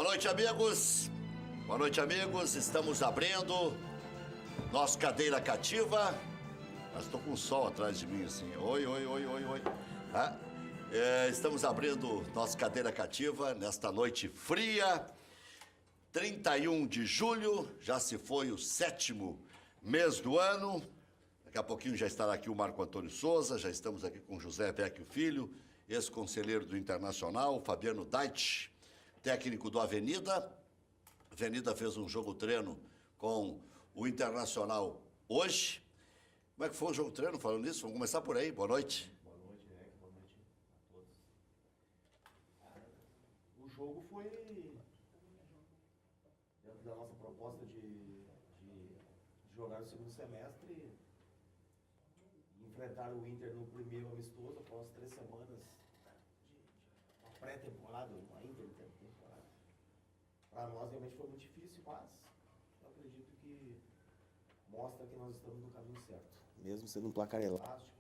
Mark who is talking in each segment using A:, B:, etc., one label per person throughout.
A: Boa noite, amigos. Boa noite, amigos. Estamos abrindo nossa cadeira cativa. Mas estou com o sol atrás de mim, assim. Oi. Ah, estamos abrindo nossa cadeira cativa nesta noite fria. 31 de julho, já se foi o 7º mês do ano. Daqui a pouquinho já estará aqui o Marco Antônio Souza. Já estamos aqui com José Vecchio Filho, ex-conselheiro do Internacional, Fabiano Dait, técnico do Avenida. A Avenida fez um jogo-treino com o Internacional hoje. Como é que foi o jogo-treino falando nisso? Vamos começar por aí. Boa noite.
B: Boa noite, Rec. Boa noite a todos. O jogo foi dentro da nossa proposta de jogar no segundo semestre e enfrentar o Inter no primeiro amistoso após 3 semanas de uma pré-temporada, uma intertemporada. Para nós realmente foi muito difícil, mas eu acredito que mostra que nós estamos no caminho certo. Mesmo sendo um placar elástico,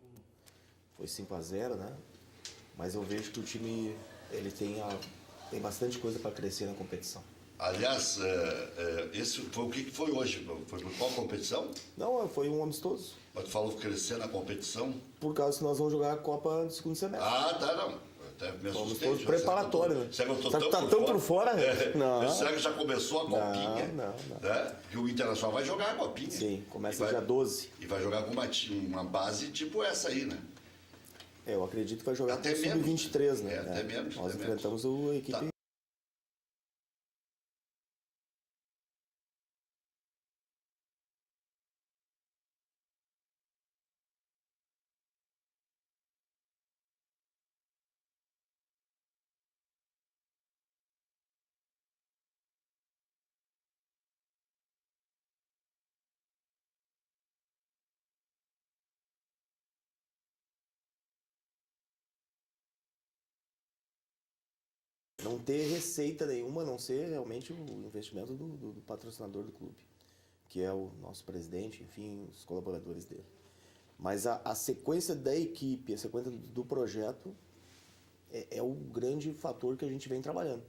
B: foi 5-0, né? Mas eu vejo que o time ele tem bastante coisa para crescer na competição.
A: Aliás, esse foi o que foi hoje? Foi por qual competição?
B: Não, foi um amistoso.
A: Mas tu falou crescer na competição?
B: Por causa que nós vamos jogar a Copa no segundo semestre.
A: Ah, tá, não. Até me assustei.
B: Amistoso preparatório, né?
A: Será que eu tô
B: tão por fora? Não.
A: Será que já começou a Copinha?
B: Não.
A: Né? Que o Internacional vai jogar a Copinha.
B: Sim, começa dia 12.
A: E vai jogar com uma base tipo essa aí, né?
B: Eu acredito que vai jogar
A: até
B: com o Sub-23, né?
A: Até menos.
B: Nós enfrentamos a equipe...
A: Tá.
B: Não ter receita nenhuma, a não ser realmente o investimento do patrocinador do clube, que é o nosso presidente, enfim, os colaboradores dele. Mas a sequência da equipe, a sequência do projeto é o grande fator que a gente vem trabalhando.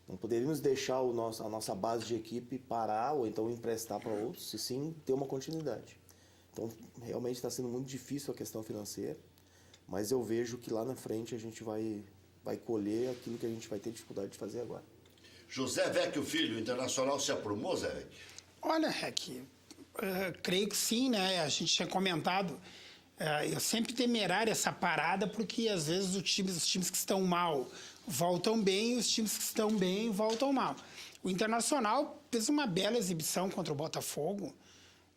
B: Não poderíamos deixar a nossa base de equipe parar ou então emprestar para outros, e sim ter uma continuidade. Então, realmente está sendo muito difícil a questão financeira, mas eu vejo que lá na frente a gente vai colher aquilo que a gente vai ter dificuldade de fazer agora.
A: José Vecchio Filho, o Internacional se aprumou, Zé Vecchio?
C: Olha, Rec, creio que sim, né? A gente tinha comentado, eu sempre temerário essa parada, porque às vezes os times que estão mal voltam bem e os times que estão bem voltam mal. O Internacional fez uma bela exibição contra o Botafogo,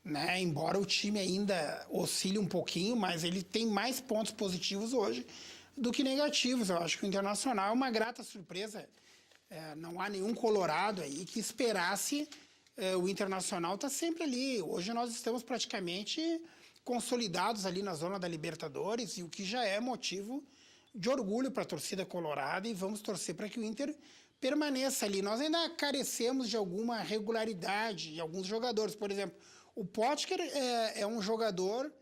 C: né? Embora o time ainda oscile um pouquinho, mas ele tem mais pontos positivos hoje do que negativos. Eu acho que o Internacional é uma grata surpresa. Não há nenhum colorado aí que esperasse. O Internacional está sempre ali. Hoje nós estamos praticamente consolidados ali na zona da Libertadores, e o que já é motivo de orgulho para a torcida colorada, e vamos torcer para que o Inter permaneça ali. Nós ainda carecemos de alguma regularidade em alguns jogadores. Por exemplo, o Potker é um jogador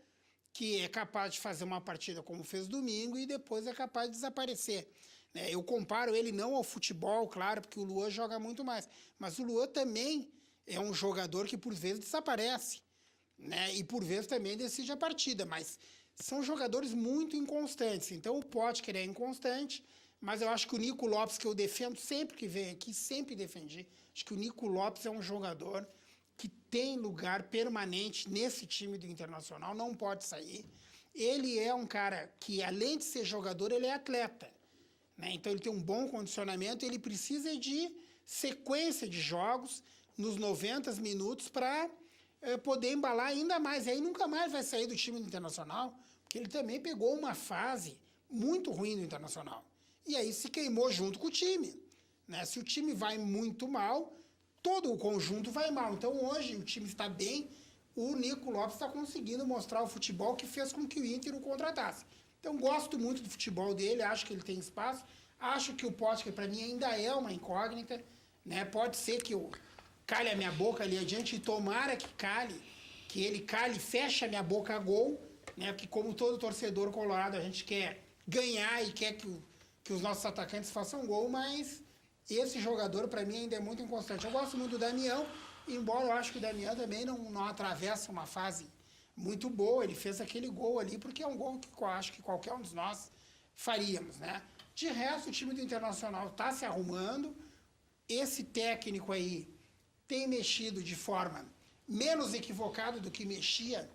C: que é capaz de fazer uma partida como fez domingo e depois é capaz de desaparecer. Eu comparo ele não ao futebol, claro, porque o Luan joga muito mais, mas o Luan também é um jogador que por vezes desaparece, né? E por vezes também decide a partida, mas são jogadores muito inconstantes. Então o Potker é inconstante, mas eu acho que o Nico Lopes, que eu defendo sempre que vem aqui, sempre defendi, acho que o Nico Lopes é um jogador que tem lugar permanente nesse time do Internacional, não pode sair. Ele é um cara que, além de ser jogador, ele é atleta, né? Então ele tem um bom condicionamento, ele precisa de sequência de jogos nos 90 minutos para poder embalar ainda mais. E aí nunca mais vai sair do time do Internacional, porque ele também pegou uma fase muito ruim do Internacional. E aí se queimou junto com o time, né? Se o time vai muito mal, todo o conjunto vai mal. Então, hoje, o time está bem, o Nico Lopes está conseguindo mostrar o futebol que fez com que o Inter o contratasse. Então, gosto muito do futebol dele, acho que ele tem espaço, acho que o Potker, para mim, ainda é uma incógnita, né? Pode ser que eu calhe a minha boca ali adiante, e tomara que ele cale e feche a minha boca a gol, né? Porque, como todo torcedor colorado, a gente quer ganhar e quer que os nossos atacantes façam gol, mas esse jogador, para mim, ainda é muito inconstante. Eu gosto muito do Damião, embora eu acho que o Damião também não atravessa uma fase muito boa. Ele fez aquele gol ali, porque é um gol que eu acho que qualquer um de nós faríamos, né? De resto, o time do Internacional está se arrumando. Esse técnico aí tem mexido de forma menos equivocada do que mexia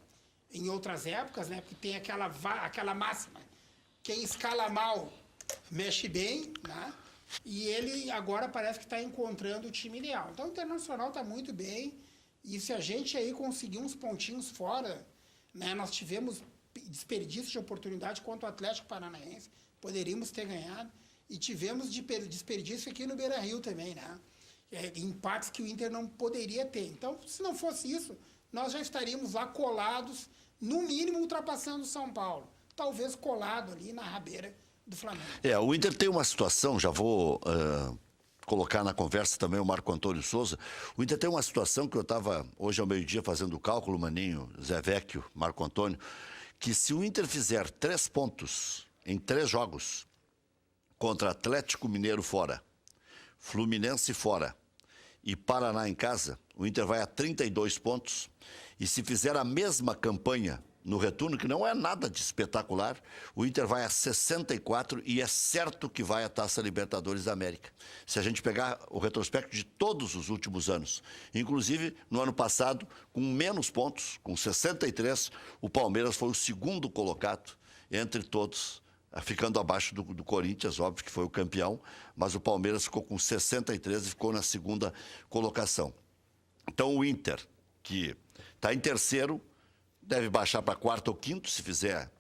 C: em outras épocas, né? Porque tem aquela máxima, quem escala mal mexe bem, né? E ele agora parece que está encontrando o time ideal. Então o Internacional está muito bem. E se a gente aí conseguir uns pontinhos fora, né? Nós tivemos desperdício de oportunidade contra o Atlético Paranaense, poderíamos ter ganhado. E tivemos desperdício aqui no Beira-Rio também, né? Empates que o Inter não poderia ter. Então, se não fosse isso, nós já estaríamos lá colados, no mínimo ultrapassando o São Paulo. Talvez colado ali na rabeira do Flamengo.
A: O Inter tem uma situação, já vou colocar na conversa também o Marco Antônio Souza. O Inter tem uma situação que eu estava hoje ao meio-dia fazendo o cálculo, Maninho, Zé Vecchio, Marco Antônio, que se o Inter fizer 3 pontos em 3 jogos, contra Atlético Mineiro fora, Fluminense fora e Paraná em casa, o Inter vai a 32 pontos. E se fizer a mesma campanha no retorno, que não é nada de espetacular, o Inter vai a 64 e é certo que vai à Taça Libertadores da América. Se a gente pegar o retrospecto de todos os últimos anos, inclusive no ano passado, com menos pontos, com 63, o Palmeiras foi o segundo colocado entre todos, ficando abaixo do Corinthians, óbvio que foi o campeão, mas o Palmeiras ficou com 63 e ficou na segunda colocação. Então o Inter, que está em terceiro, deve baixar para quarto ou quinto, se fizer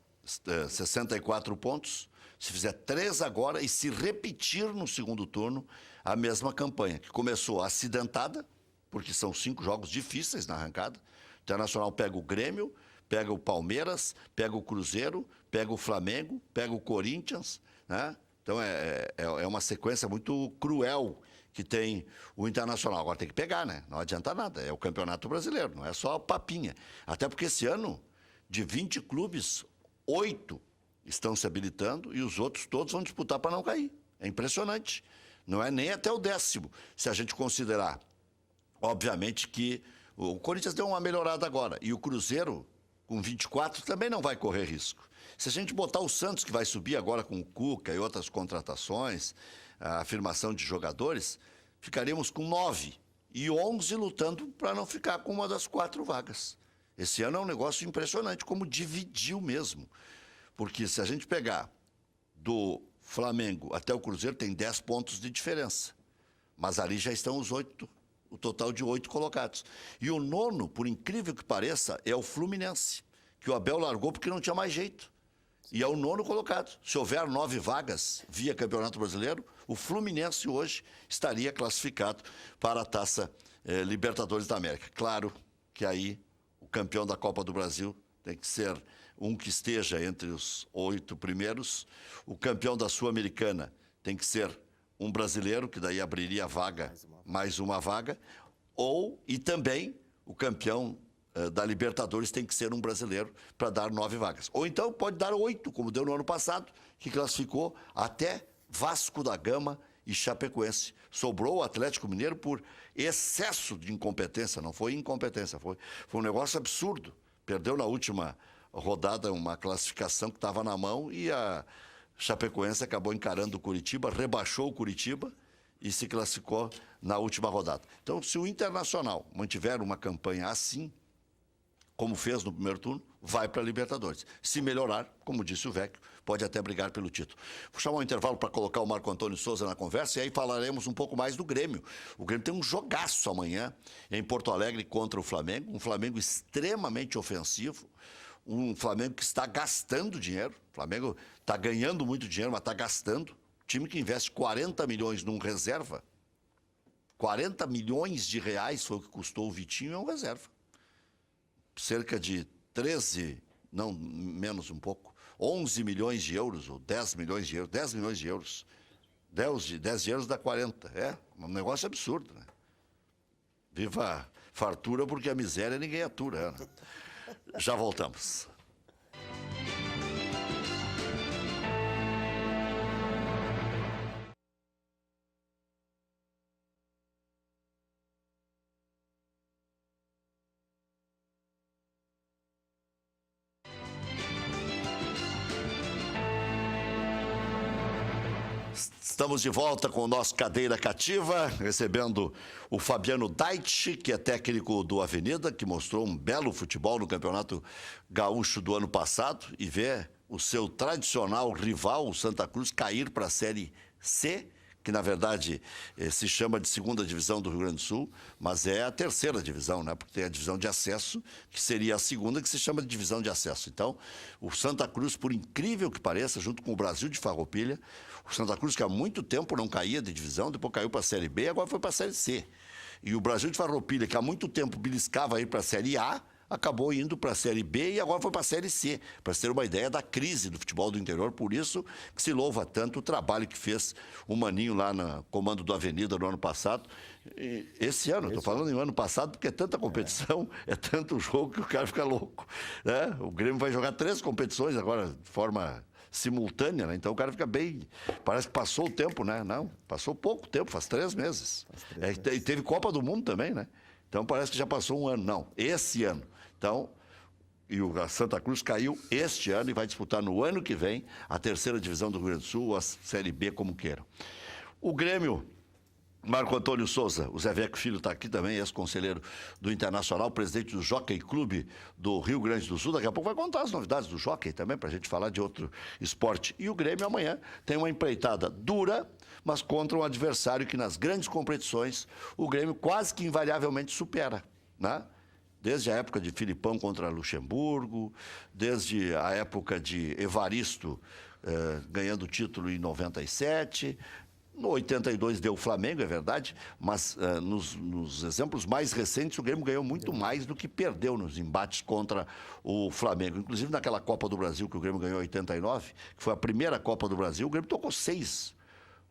A: 64 pontos, se fizer 3 agora e se repetir no segundo turno a mesma campanha, que começou acidentada, porque são 5 jogos difíceis na arrancada. O Internacional pega o Grêmio, pega o Palmeiras, pega o Cruzeiro, pega o Flamengo, pega o Corinthians, né? Então é uma sequência muito cruel que tem o Internacional. Agora tem que pegar, né? Não adianta nada, é o Campeonato Brasileiro, não é só papinha. Até porque esse ano, de 20 clubes, 8 estão se habilitando e os outros todos vão disputar para não cair. É impressionante. Não é nem até o 10º, se a gente considerar. Obviamente que o Corinthians deu uma melhorada agora e o Cruzeiro, com 24, também não vai correr risco. Se a gente botar o Santos, que vai subir agora com o Cuca e outras contratações, a afirmação de jogadores, ficaríamos com 9 e 11 lutando para não ficar com uma das 4 vagas. Esse ano é um negócio impressionante, como dividiu mesmo. Porque se a gente pegar do Flamengo até o Cruzeiro, tem 10 pontos de diferença. Mas ali já estão os 8, o total de 8 colocados. E o 9º, por incrível que pareça, é o Fluminense, que o Abel largou porque não tinha mais jeito. E é o 9º colocado. Se houver 9 vagas via Campeonato Brasileiro, o Fluminense hoje estaria classificado para a Taça Libertadores da América. Claro que aí o campeão da Copa do Brasil tem que ser um que esteja entre os 8 primeiros. O campeão da Sul-Americana tem que ser um brasileiro, que daí abriria a vaga, mais uma vaga. E também o campeão da Libertadores tem que ser um brasileiro para dar 9 vagas. Ou então pode dar 8, como deu no ano passado, que classificou até Vasco da Gama e Chapecoense. Sobrou o Atlético Mineiro por excesso de incompetência, não foi incompetência, foi um negócio absurdo. Perdeu na última rodada uma classificação que estava na mão e a Chapecoense acabou encarando o Curitiba, rebaixou o Curitiba e se classificou na última rodada. Então, se o Internacional mantiver uma campanha assim, como fez no primeiro turno, vai para a Libertadores. Se melhorar, como disse o Vecchio, pode até brigar pelo título. Vou chamar um intervalo para colocar o Marco Antônio Souza na conversa e aí falaremos um pouco mais do Grêmio. O Grêmio tem um jogaço amanhã em Porto Alegre contra o Flamengo, um Flamengo extremamente ofensivo, um Flamengo que está gastando dinheiro. O Flamengo está ganhando muito dinheiro, mas está gastando. Time que investe 40 milhões num reserva, 40 milhões de reais foi o que custou o Vitinho, é um reserva. Cerca de 13, não, menos um pouco, 11 milhões de euros, ou 10 milhões de euros, 10 milhões de euros. 10 de euros dá 40. É um negócio absurdo, né? Viva a fartura, porque a miséria ninguém atura. Né? Já voltamos. Estamos de volta com o nosso Cadeira Cativa, recebendo o Fabiano Dait, que é técnico do Avenida, que mostrou um belo futebol no Campeonato Gaúcho do ano passado e vê o seu tradicional rival, o Santa Cruz, cair para a Série C, que na verdade se chama de segunda divisão do Rio Grande do Sul, mas é a terceira divisão, né? Porque tem a divisão de acesso, que seria a segunda, que se chama de divisão de acesso. Então, o Santa Cruz, por incrível que pareça, junto com o Brasil de Farroupilha, o Santa Cruz, que há muito tempo não caía de divisão, depois caiu para a Série B, agora foi para a Série C. E o Brasil de Farroupilha, que há muito tempo beliscava ir para a Série A, acabou indo para a Série B e agora foi para a Série C, para ter uma ideia da crise do futebol do interior. Por isso que se louva tanto o trabalho que fez o Maninho lá no comando do Avenida no ano passado. E esse ano, estou falando em ano passado, porque é tanta competição, é tanto jogo que o cara fica louco, né? O Grêmio vai jogar 3 competições agora de forma simultânea, né? Então o cara fica bem... Parece que passou o tempo, né? Não, passou pouco tempo, faz 3 meses. E teve Copa do Mundo também, né? Então parece que já passou um ano. Não, esse ano. Então, a Santa Cruz caiu este ano e vai disputar no ano que vem a terceira divisão do Rio Grande do Sul, ou a Série B, como queiram. O Grêmio, Marco Antônio Souza, o Zé Veco Filho está aqui também, ex-conselheiro do Internacional, presidente do Jockey Clube do Rio Grande do Sul. Daqui a pouco vai contar as novidades do Jockey também, para a gente falar de outro esporte. E o Grêmio amanhã tem uma empreitada dura, mas contra um adversário que nas grandes competições o Grêmio quase que invariavelmente supera, né? Desde a época de Filipão contra Luxemburgo, desde a época de Evaristo ganhando o título em 97, no 82 deu o Flamengo, é verdade, mas nos exemplos mais recentes o Grêmio ganhou muito mais do que perdeu nos embates contra o Flamengo. Inclusive naquela Copa do Brasil que o Grêmio ganhou em 89, que foi a primeira Copa do Brasil, o Grêmio tocou 6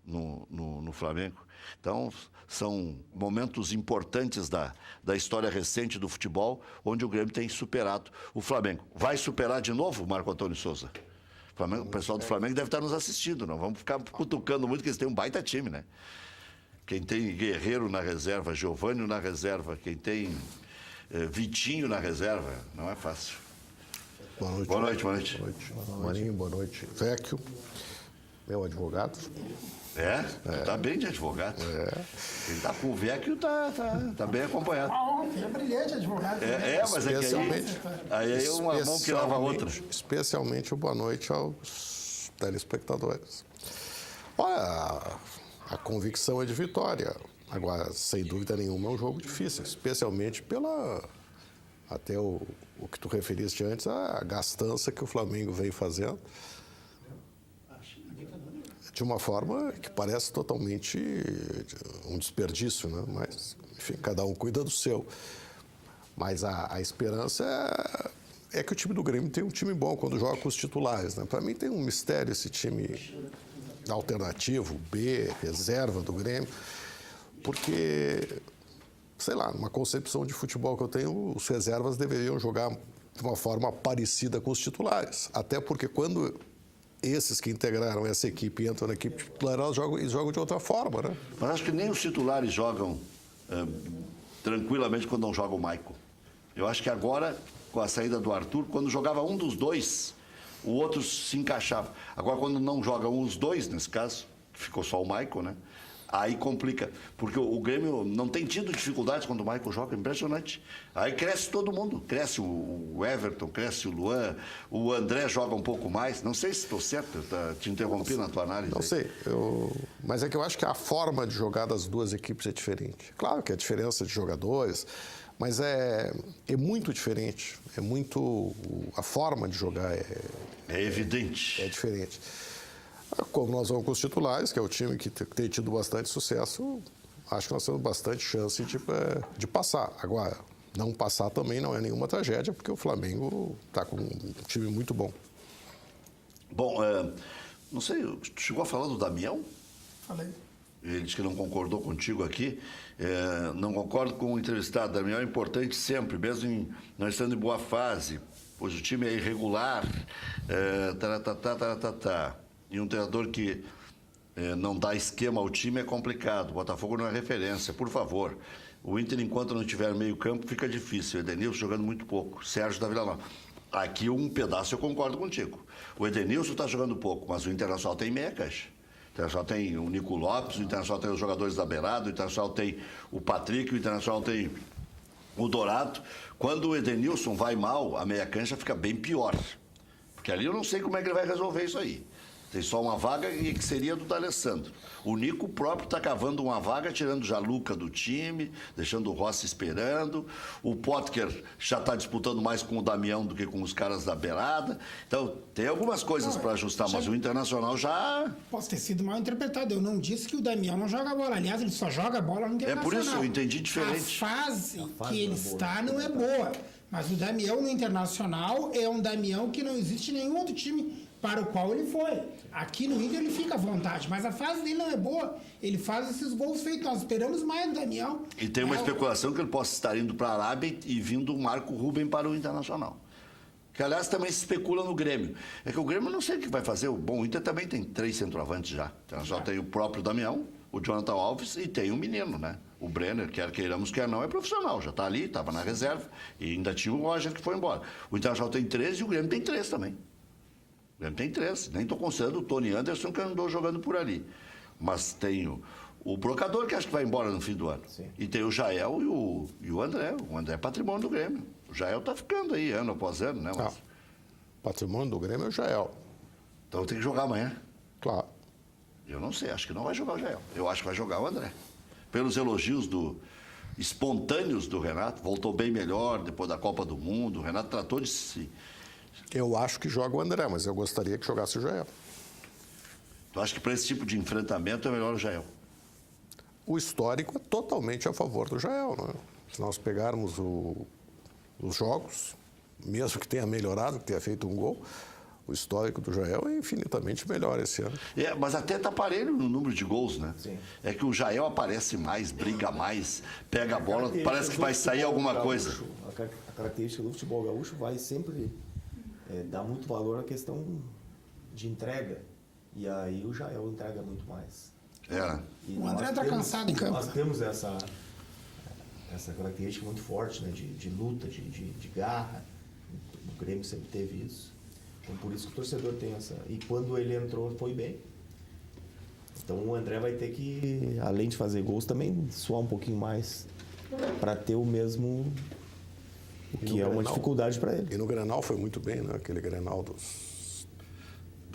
A: no Flamengo. Então, são momentos importantes da história recente do futebol, onde o Grêmio tem superado o Flamengo. Vai superar de novo, Marco Antônio Souza? O pessoal do Flamengo deve estar nos assistindo, não vamos ficar cutucando muito, porque eles têm um baita time, né? Quem tem Guerreiro na reserva, Giovânio na reserva, quem tem Vitinho na reserva, não é fácil.
D: Boa noite.
A: Boa noite, boa noite.
D: Boa noite. Marinho, boa noite. Vecchio, meu advogado.
A: Tá bem de advogado. Ele tá com o Vecchio, tá bem acompanhado.
C: É brilhante advogado.
A: Mas é que aí é uma mão que lava a outra.
D: Especialmente o boa noite aos telespectadores. Olha, a convicção é de vitória. Agora, sem dúvida nenhuma, é um jogo difícil, especialmente até o que tu referiste antes, a gastança que o Flamengo vem fazendo. De uma forma que parece totalmente um desperdício, né? Mas, enfim, cada um cuida do seu. Mas a esperança é que o time do Grêmio tem um time bom quando joga com os titulares, né? Para mim tem um mistério esse time alternativo, B, reserva do Grêmio, porque, sei lá, numa concepção de futebol que eu tenho, os reservas deveriam jogar de uma forma parecida com os titulares. Até porque quando esses que integraram essa equipe entram na equipe titular, eles jogam de outra forma, né?
A: Mas acho que nem os titulares jogam tranquilamente quando não joga o Maicon. Eu acho que agora, com a saída do Arthur, quando jogava um dos dois, o outro se encaixava. Agora, quando não jogam os dois, nesse caso, ficou só o Maicon, né? Aí complica, porque o Grêmio não tem tido dificuldades quando o Maicon joga, impressionante. Aí cresce todo mundo, cresce o Everton, cresce o Luan, o André joga um pouco mais. Não sei se estou certo, te interrompi na tua análise.
D: Não sei, mas é que eu acho que a forma de jogar das duas equipes é diferente. Claro que a diferença de jogadores, mas é muito diferente. A forma de jogar
A: é evidente.
D: É diferente. Como nós vamos com os titulares, que é o time que tem tido bastante sucesso, acho que nós temos bastante chance de passar. Agora, não passar também não é nenhuma tragédia, porque o Flamengo está com um time muito bom.
A: Bom, não sei, tu chegou a falar do Damião?
C: Falei.
A: Ele disse que não concordou contigo aqui. Não concordo com o entrevistado. Damião é importante sempre, mesmo não estando em boa fase, pois o time é irregular. E um treinador que não dá esquema ao time é complicado. O Botafogo não é referência, por favor. O Inter, enquanto não tiver meio campo, fica difícil. O Edenilson jogando muito pouco. Sérgio da Vila Nova. Aqui um pedaço eu concordo contigo. O Edenilson está jogando pouco, mas o Internacional tem meia caixa. Internacional tem o Nico Lopes, o Internacional tem os jogadores da beirada, o Internacional tem o Patrick, o Internacional tem o Dourado. Quando o Edenilson vai mal, a meia cancha fica bem pior. Porque ali eu não sei como é que ele vai resolver isso aí. Tem só uma vaga e que seria do D'Alessandro. O Nico próprio está cavando uma vaga, tirando já Luca do time, deixando o Rossi esperando. O Potker já está disputando mais com o Damião do que com os caras da beirada. Então, tem algumas coisas para ajustar, mas o Internacional já...
C: Posso ter sido mal interpretado. Eu não disse que o Damião não joga bola. Aliás, ele só joga bola no Internacional.
A: É por isso, eu entendi diferente.
C: A fase que ele está não é boa. Mas o Damião no Internacional é um Damião que não existe nenhum outro time para o qual ele foi. Aqui no Inter ele fica à vontade, mas a fase dele não é boa. Ele faz esses gols feitos. Nós esperamos mais do Damião.
A: E tem uma especulação que ele possa estar indo para a Arábia e vindo o Marco Ruben para o Internacional. Que, aliás, também se especula no Grêmio. É que o Grêmio não sei o que vai fazer. Bom, o Inter também tem 3 centroavantes já. O Internacional tem o próprio Damião, o Jonathan Alves e tem um menino, né? O Brenner, quer queiramos, quer não, é profissional. Já está ali, estava na reserva. E ainda tinha o Roger que foi embora. O Internacional tem 3 e o Grêmio tem 3 também. O Grêmio tem 3. Nem estou considerando o Tony Anderson, que andou jogando por ali. Mas tem o Brocador, que acho que vai embora no fim do ano.
B: Sim.
A: E tem o Jael e o André. O André é patrimônio do Grêmio. O Jael está ficando aí, ano após ano, né? Mas...
D: Patrimônio do Grêmio é o Jael.
A: Então tem que jogar amanhã.
D: Claro.
A: Eu não sei, acho que não vai jogar o Jael. Eu acho que vai jogar o André. Pelos elogios espontâneos do Renato, voltou bem melhor depois da Copa do Mundo. O Renato tratou de se...
D: Eu acho que joga o André, mas eu gostaria que jogasse o Jael.
A: Tu acha que para esse tipo de enfrentamento é melhor o Jael?
D: O histórico é totalmente a favor do Jael, né? Se nós pegarmos os jogos, mesmo que tenha melhorado, que tenha feito um gol, o histórico do Jael é infinitamente melhor esse ano.
A: É, mas até está parelho no número de gols, né?
B: Sim.
A: É que o Jael aparece mais, briga mais, pega a bola, parece que vai sair alguma coisa.
B: A característica do futebol gaúcho vai sempre dar muito valor à questão de entrega. E aí o Jael entrega muito mais.
A: É.
B: E
C: O André
B: nós
C: está cansado em campo.
B: Nós temos essa característica muito forte, né? De luta, de garra. O Grêmio sempre teve isso. Então por isso que o torcedor tem essa... E quando ele entrou, foi bem. Então o André vai ter que, além de fazer gols, também suar um pouquinho mais para ter o mesmo... O que é uma dificuldade para ele.
D: E no Grenal foi muito bem, né? Aquele Grenal dos...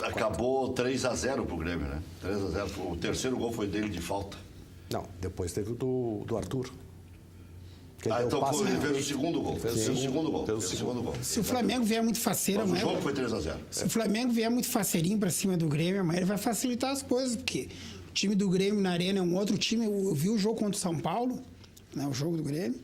A: Acabou 3-0 pro Grêmio, né? 3-0. O terceiro gol foi dele de falta.
D: Não, depois teve o do Arthur. Que
A: Ah,
D: deu
A: então
D: passe
A: ele fez o
D: direito.
A: segundo gol. Fez o segundo gol. Fez o segundo gol.
C: Se o Flamengo vier muito faceiro
A: Mas o
C: amanhã...
A: jogo foi 3-0.
C: Se o Flamengo vier muito faceirinho pra cima do Grêmio, amanhã ele vai facilitar as coisas, porque o time do Grêmio na Arena é um outro time. Eu vi o jogo contra o São Paulo, né, o jogo do Grêmio,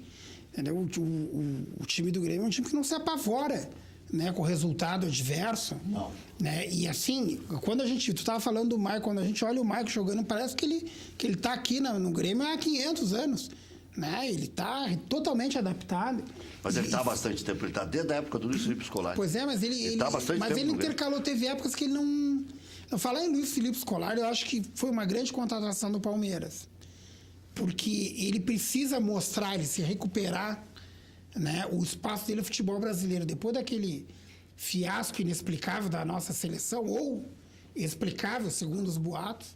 C: entendeu? O time do Grêmio é um time que não se apavora, né, com o resultado adverso.
A: Não.
C: Né? E assim, quando tu estava falando do Maicon, quando a gente olha o Maicon jogando, parece que ele tá aqui no Grêmio há 500 anos. Né? Ele está totalmente adaptado.
A: Mas ele está há bastante tempo, ele está desde a época do Luiz Felipe Scolari.
C: Pois é, mas ele
A: tá há bastante tempo no Grêmio.
C: intercalou, teve épocas que ele não... Falar em Luiz Felipe Scolari, eu acho que foi uma grande contratação do Palmeiras. Porque ele precisa mostrar, ele se recuperar, né, o espaço dele no futebol brasileiro. Depois daquele fiasco inexplicável da nossa seleção, ou explicável, segundo os boatos,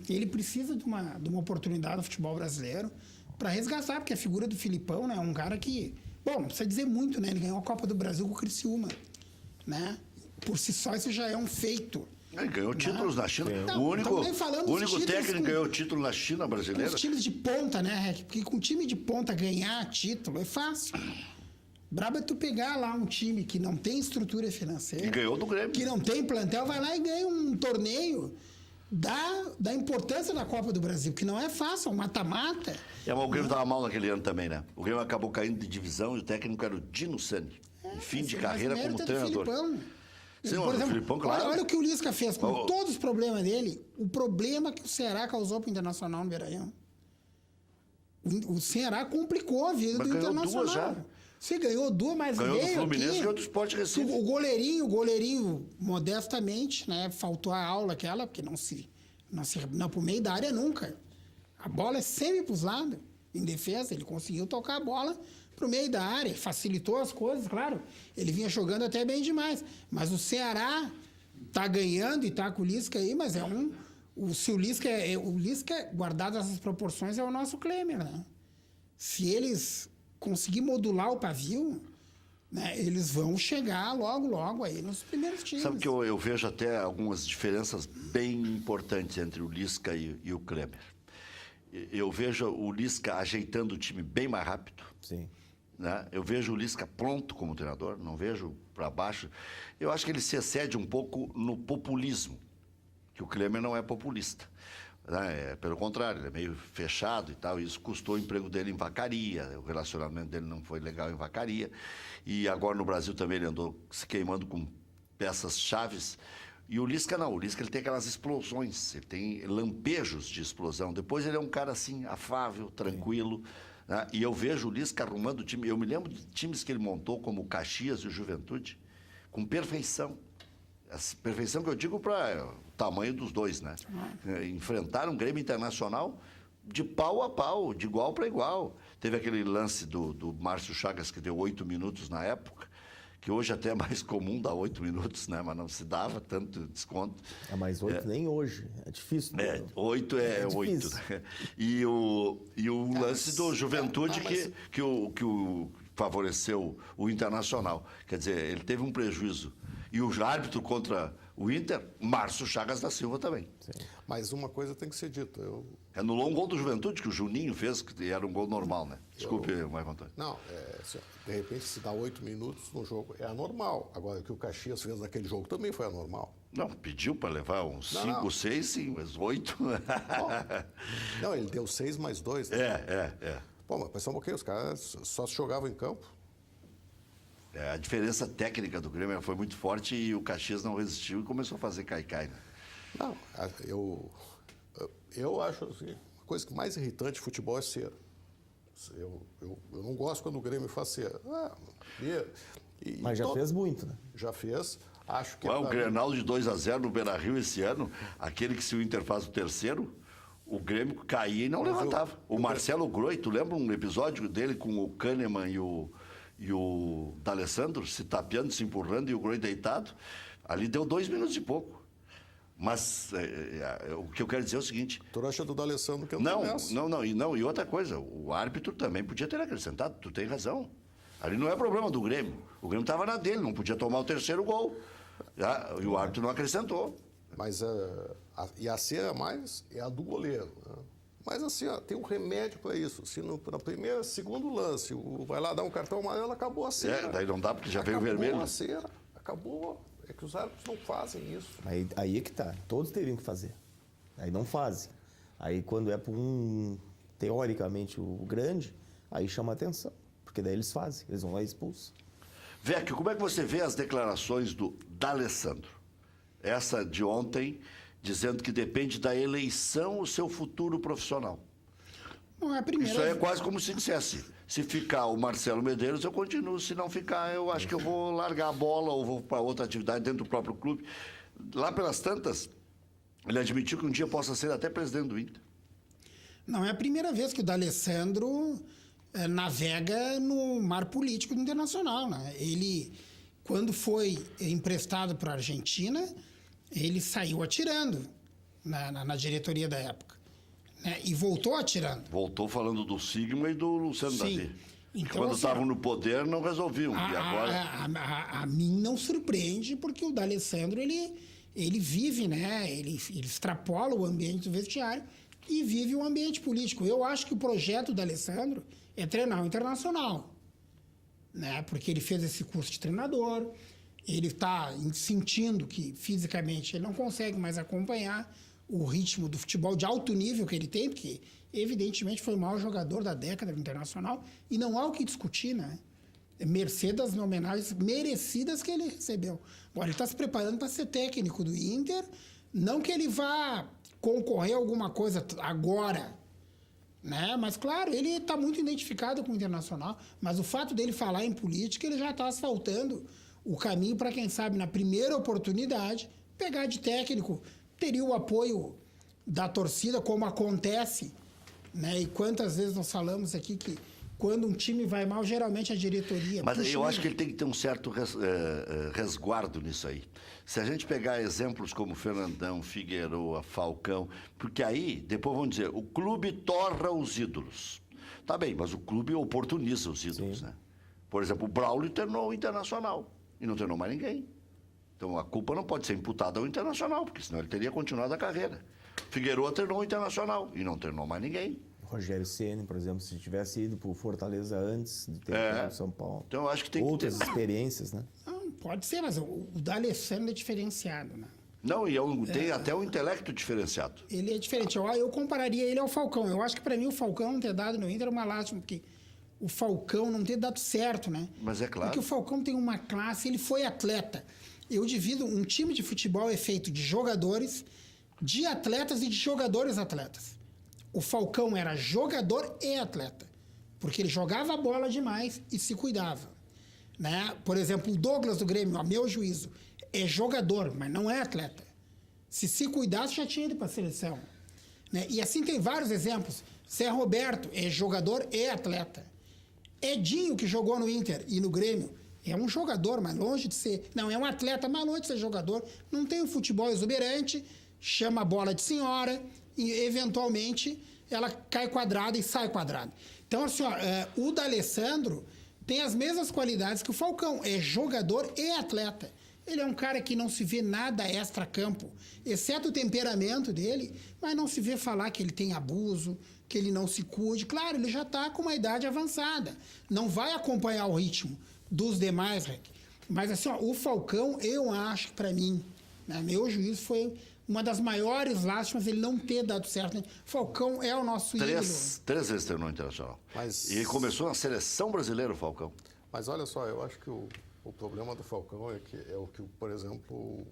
C: ele precisa de uma oportunidade no futebol brasileiro para resgatar, porque a figura do Filipão, né, é um cara que... Bom, não precisa dizer muito, né? Ele ganhou a Copa do Brasil com o Criciúma, né? Por si só, isso já é um feito.
A: Ele ganhou títulos na China.
C: Não,
A: o único
C: títulos
A: técnico que ganhou título na China brasileira.
C: Os times de ponta, né? Porque com time de ponta ganhar título é fácil. Brabo é tu pegar lá um time que não tem estrutura financeira.
A: E ganhou do Grêmio.
C: Que não tem plantel, vai lá e ganha um torneio da importância da Copa do Brasil, que não é fácil, é um mata-mata.
A: Mas o Grêmio estava mal naquele ano também, né? O Grêmio acabou caindo de divisão e o técnico era o Dino Sani. Em fim de carreira como treinador. Sim,
C: por exemplo,
A: Filipão, claro.
C: olha o que o Lisca fez com todos os problemas dele. O problema que o Ceará causou para o Internacional no Beira-Rio. O Ceará complicou a vida do Internacional.
A: Duas já.
C: Você ganhou 2, mas
A: ganhou
C: veio
A: do Fluminense e
C: aqui,
A: ganhou do Sport Recife.
C: O goleirinho, modestamente, né, faltou a aula aquela, porque não pro meio da área nunca. A bola é sempre pros lados. Em defesa, ele conseguiu tocar a bola pro meio da área, facilitou as coisas, claro. Ele vinha jogando até bem demais. Mas o Ceará tá ganhando e tá com o Lisca aí, mas é um Se o Lisca, guardado essas proporções, é o nosso Klemer, né? Se eles conseguir modular o pavio, né, eles vão chegar logo aí nos primeiros times.
A: Sabe que eu vejo até algumas diferenças bem importantes entre o Lisca e o Klemer. Eu vejo o Lisca ajeitando o time bem mais rápido.
B: Sim.
A: Né? Eu vejo o Lisca pronto como treinador, não vejo para baixo. Eu acho que ele se excede um pouco no populismo, que o Klemer não é populista. Né? Pelo contrário, ele é meio fechado e tal. Isso custou o emprego dele em Vacaria, o relacionamento dele não foi legal em Vacaria. E agora no Brasil também ele andou se queimando com peças chaves. E o Lisca não, o Lisca ele tem aquelas explosões, ele tem lampejos de explosão. Depois ele é um cara assim, afável, tranquilo. Né? E eu vejo o Lisca arrumando o time. Eu me lembro de times que ele montou, como o Caxias e o Juventude, com perfeição. Essa perfeição que eu digo para o tamanho dos dois, né? Enfrentaram um Grêmio Internacional de pau a pau, de igual para igual. Teve aquele lance do Márcio Chagas que deu 8 minutos na época, que hoje até é mais comum dar 8 minutos, né? Mas não se dava tanto desconto.
B: Mas 8 nem hoje. É difícil.
A: 8 é 8. Né? E o lance do Juventude que favoreceu o Internacional. Quer dizer, ele teve um prejuízo. E o árbitro contra o Inter, Márcio Chagas da Silva também.
D: Sim. Mas uma coisa tem que ser dita.
A: Anulou um gol do Juventude que o Juninho fez, que era um gol normal, né? Desculpe, Marco Antônio.
D: Não, de repente se dá 8 minutos no jogo, é anormal. Agora, o que o Caxias fez naquele jogo também foi anormal.
A: Não, pediu para levar uns 5, 6, sim, mas 8.
D: Não, ele deu 6 mais 2. Né?
A: É.
D: Pô, mas só um pouquinho, os caras só se jogavam em campo.
A: A diferença técnica do Grêmio foi muito forte e o Caxias não resistiu e começou a fazer cai-cai, né?
D: Não, eu acho assim, a coisa que mais irritante de futebol é cera. Eu não gosto quando o Grêmio faz cera.
B: Mas já fez muito, né?
D: Já fez. Acho que
A: o Grenal de 2-0 no Beira-Rio esse ano, aquele que se o Inter faz o terceiro, o Grêmio caía e não levantava. O Marcelo Groi, tu lembra um episódio dele com o Kahneman e o D'Alessandro se tapeando, se empurrando e o Groi deitado? Ali deu 2 minutos e pouco. Mas o que eu quero dizer é o seguinte...
D: Tu acha do D'Alessandro que
A: Não. E outra coisa, o árbitro também podia ter acrescentado, tu tem razão. Ali não é problema do Grêmio. O Grêmio estava na dele, não podia tomar o terceiro gol. E o árbitro não acrescentou.
D: Mas a cera mais é a do goleiro. Né? Mas assim, tem um remédio para isso. Se no segundo lance, vai lá dar um cartão amarelo, acabou a cera.
A: Daí não dá, porque já veio o vermelho.
D: Acabou a cera, acabou. É que os árbitros não fazem isso.
B: Aí é que tá. Todos teriam que fazer. Aí não fazem. Aí quando é para teoricamente, o grande, aí chama atenção. Porque daí eles fazem, eles vão lá e expulsam.
A: Vecchio, como é que você vê as declarações do D'Alessandro? Essa de ontem, dizendo que depende da eleição o seu futuro profissional.
C: Não é a primeira.
A: Isso aí é quase como se dissesse, se ficar o Marcelo Medeiros, eu continuo. Se não ficar, eu acho que eu vou largar a bola ou vou para outra atividade dentro do próprio clube. Lá pelas tantas, ele admitiu que um dia possa ser até presidente do Inter.
C: Não é a primeira vez que o D'Alessandro navega no mar político internacional, né? Ele, quando foi emprestado para a Argentina, ele saiu atirando na diretoria da época, né? E voltou atirando.
A: Voltou falando do Sigma e do Luciano Davi.
C: Então,
A: quando estavam no poder, não resolviam. E agora...
C: a mim não surpreende, porque o D'Alessandro, ele vive, né? Ele extrapola o ambiente do vestiário e vive o ambiente político. Eu acho que o projeto do D'Alessandro é treinar o Internacional, né? Porque ele fez esse curso de treinador, ele está sentindo que fisicamente ele não consegue mais acompanhar o ritmo do futebol de alto nível que ele tem, porque evidentemente foi o maior jogador da década do Internacional e não há o que discutir, né? Mercê das homenagens merecidas que ele recebeu. Agora, ele está se preparando para ser técnico do Inter, não que ele vá concorrer a alguma coisa agora, né? Mas, claro, ele está muito identificado com o Internacional, mas o fato dele falar em política, ele já está asfaltando o caminho para, quem sabe, na primeira oportunidade, pegar de técnico. Teria o apoio da torcida, como acontece, né? E quantas vezes nós falamos aqui que quando um time vai mal, geralmente a diretoria...
A: Mas
C: puxa
A: eu acho
C: ele.
A: que ele tem que ter um certo resguardo nisso aí. Se a gente pegar exemplos como Fernandão, Figueroa, Falcão, porque aí, depois vão dizer, o clube torra os ídolos. Tá bem, mas o clube oportuniza os ídolos, né? Por exemplo, o Braulio terminou o Internacional e não terminou mais ninguém. Então a culpa não pode ser imputada ao Internacional, porque senão ele teria continuado a carreira. Figueroa terminou o Internacional e não terminou mais ninguém.
B: Rogério Ceni, por exemplo, se tivesse ido para o Fortaleza antes de ter ido para São Paulo.
A: Então eu acho que tem
B: outras
A: que ter...
B: experiências, né?
C: Não, pode ser, mas o D'Alessandro é diferenciado, né?
A: Não, e tem até um intelecto diferenciado.
C: Ele é diferente. Eu compararia ele ao Falcão. Eu acho que, para mim, o Falcão não ter dado no Inter é uma lástima, porque o Falcão não ter dado certo, né?
A: Mas é claro.
C: Porque o Falcão tem uma classe, ele foi atleta. Eu divido, um time de futebol é feito de jogadores, de atletas e de jogadores-atletas. O Falcão era jogador e atleta, porque ele jogava a bola demais e se cuidava, né? Por exemplo, o Douglas do Grêmio, a meu juízo, é jogador, mas não é atleta. Se cuidasse, já tinha ido para a seleção, né? E assim tem vários exemplos. Zé Roberto é jogador e atleta. Edinho, que jogou no Inter e no Grêmio, é um jogador, mas longe de ser... Não, é um atleta, mas longe de ser jogador. Não tem um futebol exuberante, chama a bola de senhora e, eventualmente, ela cai quadrada e sai quadrada. Então, assim, o D'Alessandro tem as mesmas qualidades que o Falcão. É jogador e atleta. Ele é um cara que não se vê nada extra-campo, exceto o temperamento dele, mas não se vê falar que ele tem abuso, que ele não se cuide. Claro, ele já está com uma idade avançada. Não vai acompanhar o ritmo dos demais, Rec. Mas, assim, o Falcão, eu acho que, para mim, né, meu juízo, foi uma das maiores lástimas ele não ter dado certo. Né? Falcão é o nosso ídolo.
A: Três vezes terminou o Internacional.
D: Mas-
A: E colcomeçou na seleção brasileira, o Falcão.
D: Mas olha só, eu acho que o problema do Falcão é o que, por exemplo,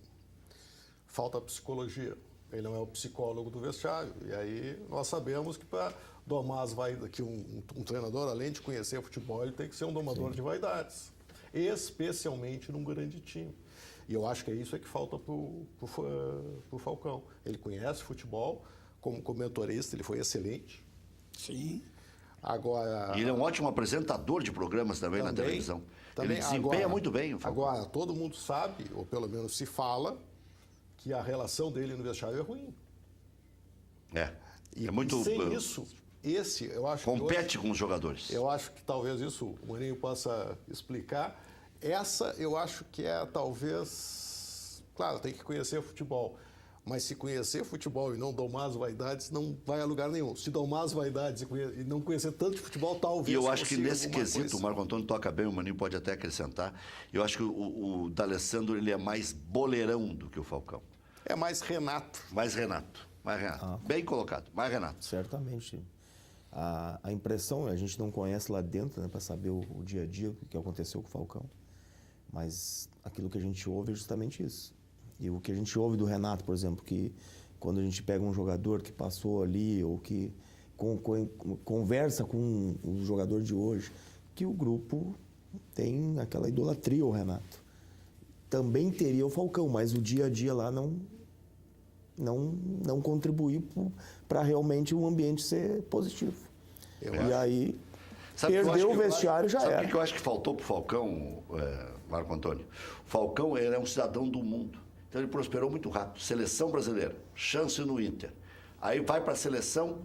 D: falta psicologia. Ele não é o psicólogo do vestiário. E aí nós sabemos que para domar as vaidades, que um treinador, além de conhecer futebol, ele tem que ser um domador de vaidades. Especialmente num grande time. E eu acho que é isso que falta pro Falcão. Ele conhece futebol, como comentarista ele foi excelente.
C: Sim.
D: Agora...
A: E ele é um ótimo apresentador de programas também na televisão. Ele desempenha
D: agora,
A: muito bem o Falcão.
D: Agora, todo mundo sabe, ou pelo menos se fala, que a relação dele no vestiário é ruim.
A: É
D: E
A: muito...
D: sem isso, eu acho
A: compete com os jogadores.
D: Eu acho que talvez isso o Maninho possa explicar. Essa eu acho que é talvez... Claro, tem que conhecer futebol. Mas se conhecer futebol e não domar as vaidades, não vai a lugar nenhum. Se domar as vaidades e não conhecer tanto de futebol, talvez...
A: E eu acho que nesse
D: alguma
A: quesito,
D: coisa.
A: o Marco Antônio toca bem, o Maninho pode até acrescentar. Eu acho que o D'Alessandro, ele é mais boleirão do que o Falcão.
D: É mais Renato.
A: Mais Renato. Bem colocado, mais Renato.
B: Certamente. A impressão, a gente não conhece lá dentro, né, para saber o dia a dia, o que aconteceu com o Falcão. Mas aquilo que a gente ouve é justamente isso. E o que a gente ouve do Renato, por exemplo, que quando a gente pega um jogador que passou ali ou que conversa com o jogador de hoje, que o grupo tem aquela idolatria ao Renato. Também teria o Falcão, mas o dia a dia lá não contribuiu para realmente o ambiente ser positivo. E aí, perdeu o vestiário, já era.
A: Sabe o que eu acho que faltou pro Falcão, Marco Antônio? O Falcão, ele é um cidadão do mundo. Então ele prosperou muito rápido. Seleção brasileira, chance no Inter. Aí vai para a seleção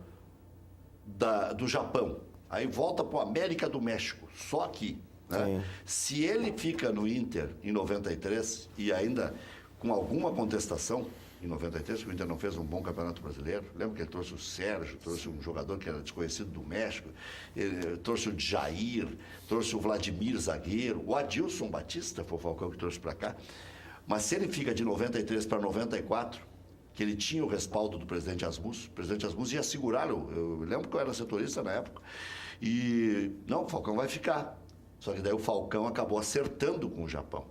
A: do Japão. Aí volta para o América do México, só aqui. Né? Se ele fica no Inter em 93 e ainda com alguma contestação, em 93, que o Inter não fez um bom campeonato brasileiro. Lembra que ele trouxe o Sérgio, trouxe um jogador que era desconhecido do México, ele trouxe o Jair, trouxe o Vladimir, zagueiro, o Adilson Batista, foi o Falcão que trouxe para cá. Mas se ele fica de 93 para 94, que ele tinha o respaldo do presidente Asmus, o presidente Asmus ia segurá-lo. Eu lembro que eu era setorista na época. E, não, o Falcão vai ficar. Só que daí o Falcão acabou acertando com o Japão.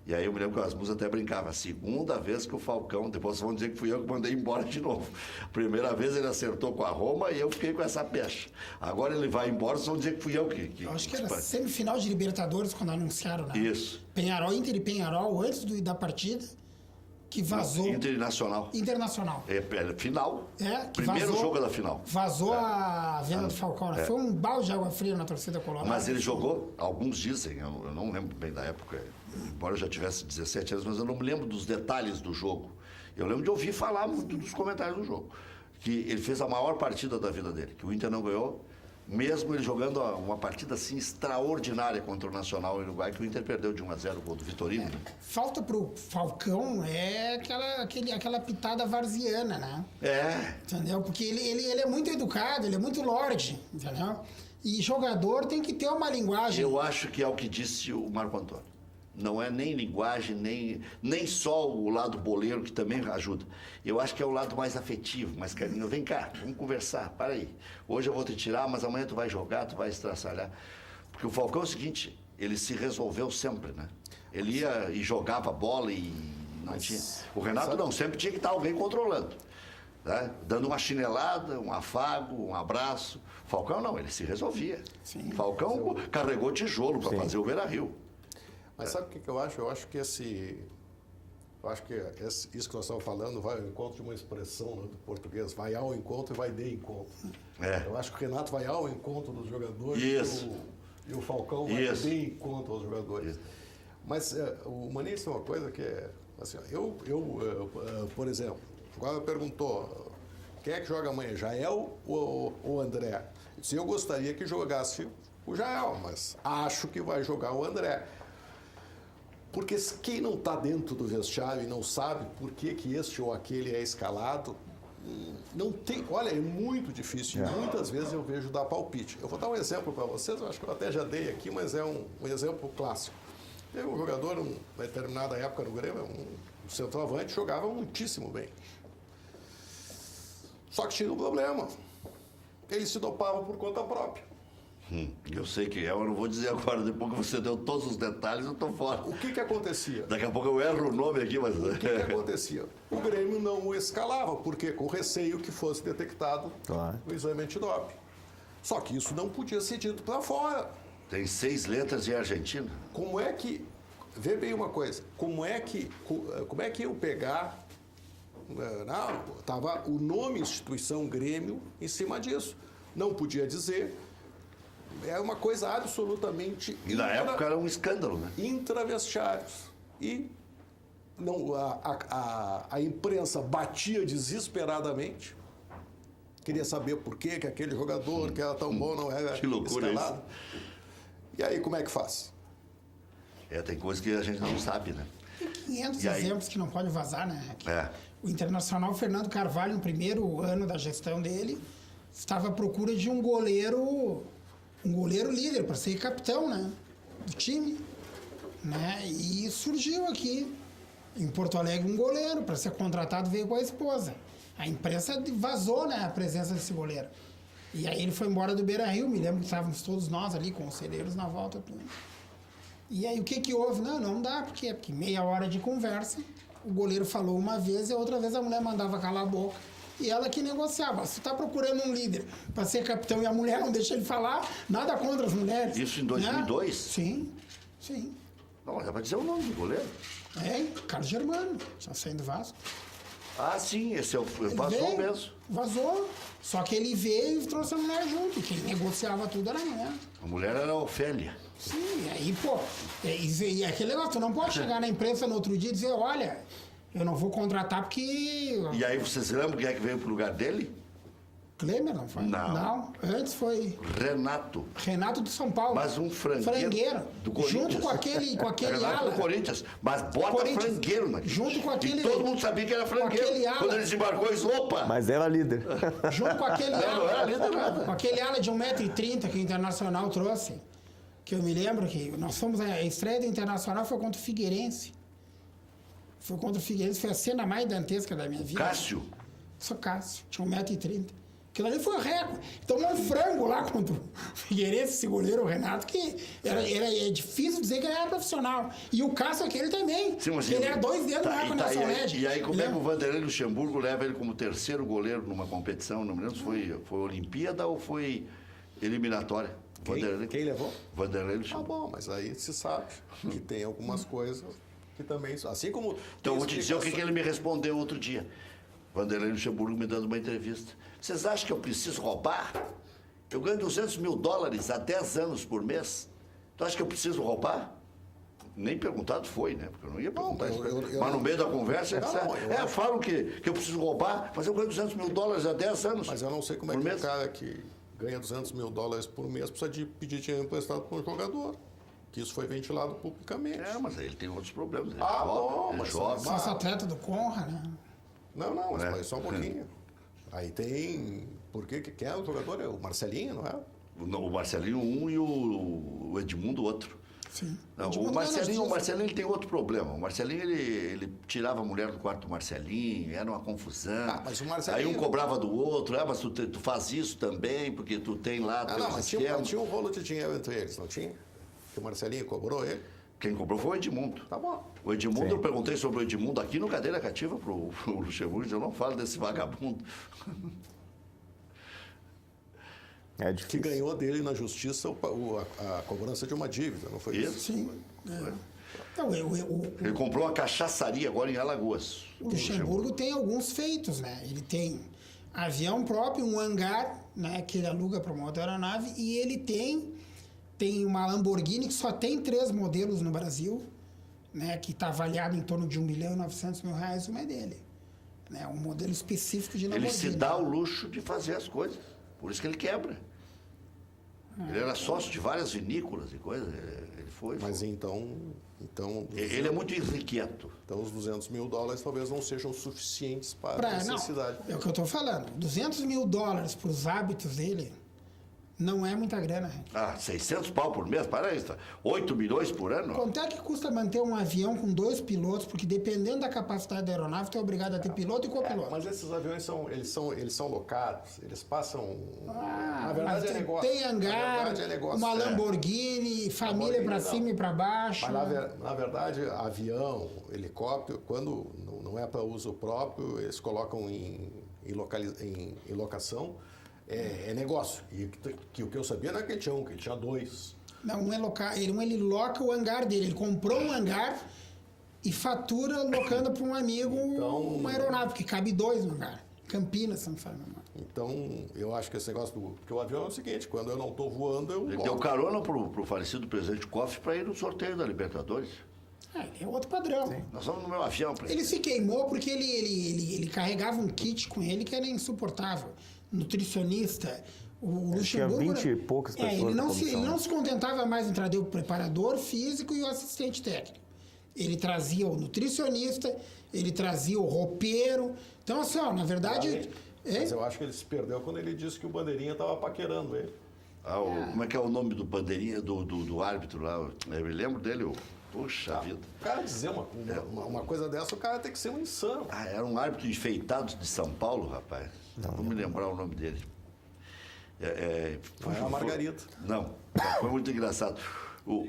A: E aí eu me lembro que o Asmus até brincava, a segunda vez que o Falcão, depois vão dizer que fui eu que mandei embora de novo. Primeira vez ele acertou com a Roma e eu fiquei com essa pecha. Agora ele vai embora, vão dizer que fui eu que...
C: Eu acho que era semifinal de Libertadores quando anunciaram, né?
A: Isso.
C: Inter e Peñarol, antes da partida, que vazou.
A: Internacional.
C: Internacional.
A: É final.
C: Que
A: Primeiro
C: vazou,
A: jogo da final.
C: Vazou a venda do Falcão. Né? Foi um balde de água fria na torcida colorada.
A: Mas ele jogou, alguns dizem, eu não lembro bem da época, embora eu já tivesse 17 anos, mas eu não me lembro dos detalhes do jogo. Eu lembro de ouvir falar muito dos comentários do jogo. Que ele fez a maior partida da vida dele, que o Inter não ganhou, mesmo ele jogando uma partida assim extraordinária contra o Nacional Uruguai, que o Inter perdeu de 1-0 o gol do Vitorino.
C: Falta pro Falcão aquela pitada varziana, né? Entendeu? Porque ele é muito educado, ele é muito lorde, entendeu? E jogador tem que ter uma linguagem.
A: Eu acho que é o que disse o Marco Antônio. Não é nem linguagem, nem só o lado boleiro, que também ajuda. Eu acho que é o lado mais afetivo, mais carinho. Vem cá, vamos conversar, para aí. Hoje eu vou te tirar, mas amanhã tu vai jogar, tu vai estraçalhar. Porque o Falcão é o seguinte, ele se resolveu sempre, né? Ele ia e jogava bola e não tinha... O Renato não, sempre tinha que estar alguém controlando. Né? Dando uma chinelada, um afago, um abraço. Falcão não, ele se resolvia.
C: Sim.
A: Falcão carregou tijolo para fazer o Beira-Rio.
D: Mas sabe o que eu acho? Eu acho que isso que nós estamos falando vai ao encontro de uma expressão, né, do português, vai ao encontro e vai de encontro. Eu acho que o Renato vai ao encontro dos jogadores e o Falcão vai de encontro aos jogadores. Mas o Maninho tem uma coisa que é assim, por exemplo, agora perguntou quem é que joga amanhã, Jael ou o André? Eu disse, eu gostaria que jogasse o Jael, mas acho que vai jogar o André. Porque quem não está dentro do vestiário e não sabe por que este ou aquele é escalado, não tem. Olha, é muito difícil. Muitas vezes eu vejo dar palpite. Eu vou dar um exemplo para vocês, eu acho que eu até já dei aqui, mas é um exemplo clássico. Teve um jogador, uma determinada época no Grêmio, um centroavante, jogava muitíssimo bem. Só que tinha um problema. Ele se dopava por conta própria.
A: Eu sei que é, eu não vou dizer agora, depois que você deu todos os detalhes, eu estou fora.
D: O que acontecia?
A: Daqui a pouco eu erro o nome aqui, mas...
D: O que acontecia? O Grêmio não o escalava, porque com receio que fosse detectado o exame antidoping. Só que isso não podia ser dito para fora.
A: Tem 6 letras em Argentina.
D: Como é que... Vê bem uma coisa. Como é que eu pegar... Não, estava o nome instituição Grêmio em cima disso. Não podia dizer... É uma coisa absolutamente...
A: E na época era um escândalo, né?
D: Intravestiários. E não, a imprensa batia desesperadamente. Queria saber por que aquele jogador que era tão bom não era
A: que loucura
D: escalado. Isso. E aí, como é que faz?
A: Tem coisas que a gente não sabe, né?
C: Tem 500 exemplos que não pode vazar, né? O Internacional, Fernando Carvalho, no primeiro ano da gestão dele, estava à procura de um goleiro líder para ser capitão, né, do time, né? E surgiu aqui em Porto Alegre um goleiro para ser contratado, veio com a esposa. A imprensa vazou, né, a presença desse goleiro. E aí ele foi embora do Beira-Rio, me lembro que estávamos todos nós ali conselheiros na volta tudo. E aí o que houve? Não dá, por quê? Porque meia hora de conversa, o goleiro falou uma vez e a outra vez a mulher mandava calar a boca. E ela que negociava. Se está procurando um líder para ser capitão e a mulher não deixa ele falar, nada contra as mulheres.
A: Isso em 2002?
C: Né? Sim.
A: Não, dá para dizer o nome do goleiro.
C: Carlos Germano, já saindo do Vasco.
A: Ah, sim, esse vazou mesmo.
C: Vazou. Só que ele veio e trouxe a mulher junto. Quem negociava tudo era a mulher.
A: A mulher era a Ofélia.
C: Sim, aí, pô... E aquele negócio, tu não pode chegar na imprensa no outro dia e dizer, olha... Eu não vou contratar porque...
A: E aí vocês lembram quem é que veio pro lugar dele?
C: Klemer, não foi? Não, antes foi...
A: Renato
C: do São Paulo.
A: Mas um frangueiro do Corinthians.
C: Junto com aquele
A: Renato
C: ala.
A: do Corinthians, mas bota frangueiro naquele.
C: Junto com aquele...
A: E todo mundo sabia que era frangueiro. Quando ele desembarcou, eles, opa!
B: Mas era líder.
C: Junto com aquele ala.
A: Não era líder nada.
C: Com aquele ala de 1,30 m que o Internacional trouxe. Que eu me lembro que nós fomos... A estreia do Internacional foi contra o Figueirense. Foi a cena mais dantesca da minha vida.
A: Cássio?
C: Só Cássio, tinha 1,30 m. Aquilo ali foi um recorde. Tomou um frango lá contra o Figueirense, esse goleiro, o Renato, que é difícil dizer que ele era profissional. E o Cássio aquele também.
A: Sim, mas
C: ele era 2 dedos maior que o Nelson Ned.
A: E aí, como é que o Vanderlei Luxemburgo leva ele como terceiro goleiro numa competição? Não me lembro se foi Olimpíada ou foi eliminatória.
D: Quem levou?
A: Vanderlei Luxemburgo.
D: Bom, mas aí se sabe que tem algumas coisas. que também... Assim como...
A: Então, eu vou te dizer o que ele me respondeu outro dia. Vanderlei Luxemburgo me dando uma entrevista. Vocês acham que eu preciso roubar? Eu ganho $200 mil há 10 anos por mês. Tu acha que eu preciso roubar? Nem perguntado foi, né? Porque eu não ia perguntar isso. Mas no meio da conversa, ele disse, falam que eu preciso roubar, mas eu ganho $200 mil há 10 anos.
D: Mas eu não sei como é que um cara que ganha $200 mil por mês precisa de pedir dinheiro emprestado para um jogador. Que isso foi ventilado publicamente.
A: Mas aí ele tem outros problemas.
C: Sócio atleta do Conra, né?
D: Não, mas só um pouquinho. Aí tem... Por quê? Quem é o jogador? É o Marcelinho, não é?
A: O Marcelinho um e o Edmundo outro.
C: Sim.
A: Não, o Marcelinho ele tem outro problema. O Marcelinho ele tirava a mulher do quarto do Marcelinho, era uma confusão.
D: Mas o Marcelinho...
A: Aí um cobrava do outro, mas tu faz isso também, porque tu tem lá...
D: mas tinha um rolo de dinheiro entre eles, não tinha? Que o Marcelinho cobrou ele?
A: Quem cobrou foi o Edmundo.
D: Tá bom.
A: O Edmundo, eu perguntei sobre o Edmundo aqui no Cadeira Cativa pro Luxemburgo, eu não falo desse vagabundo.
B: É difícil.
D: Que ganhou dele na justiça a cobrança de uma dívida, não foi isso?
C: Sim. Então,
A: ele comprou uma cachaçaria agora em Alagoas.
C: O Luxemburgo tem alguns feitos, né? Ele tem avião próprio, um hangar, né, que ele aluga para uma outra aeronave, e ele tem uma Lamborghini que só tem 3 modelos no Brasil, né, que está avaliado em torno de R$1.900.000, uma é dele. Né, um modelo específico de Lamborghini.
A: Ele se dá o luxo de fazer as coisas, por isso que ele quebra. Ele era sócio de várias vinícolas e coisas, ele foi.
D: Mas então
A: ele é muito irrequieto.
D: Então os $200 mil talvez não sejam suficientes para a necessidade.
C: Não, é o que eu estou falando. $200 mil para os hábitos dele não é muita grana.
A: 600 pau por mês, para isso. 8 milhões por ano?
C: Quanto é que custa manter um avião com 2 pilotos? Porque dependendo da capacidade da aeronave, tu é obrigado a ter piloto e copiloto.
D: Mas esses aviões são locados, eles passam... na verdade é negócio.
C: Tem hangar, uma Lamborghini, família para cima e para baixo.
D: Mas na verdade, avião, helicóptero, quando não é para uso próprio, eles colocam em locação. É negócio. E o que eu sabia não é que ele tinha um, que ele tinha 2.
C: Não, ele loca o hangar dele. Ele comprou um hangar e fatura locando para um amigo uma aeronave, que cabe 2 no hangar. Campinas, se não sabe.
D: Então, eu acho que esse negócio porque o avião é o seguinte, quando eu não estou voando,
A: Ele deu carona pro falecido presidente Koff para ir no sorteio da Libertadores.
C: É outro padrão.
A: Sim. Nós vamos no meu avião.
C: Ele se queimou porque ele carregava um kit com ele que era insuportável. Nutricionista, o Luxemburgo...
B: Tinha 20 e poucas pessoas
C: ele não se contentava mais em trazer o preparador físico e o assistente técnico. Ele trazia o nutricionista, ele trazia o roupeiro. Então, assim, na verdade...
D: Mas eu acho que ele se perdeu quando ele disse que o Bandeirinha estava paquerando ele.
A: Como é que é o nome do Bandeirinha, do árbitro lá? Eu me lembro dele, Puxa vida.
D: O cara dizer uma coisa dessa, o cara tem que ser um insano.
A: Era um árbitro enfeitado de São Paulo, rapaz. Não vou me lembrar o nome dele.
D: Foi a Margarida.
A: Não, foi muito engraçado. O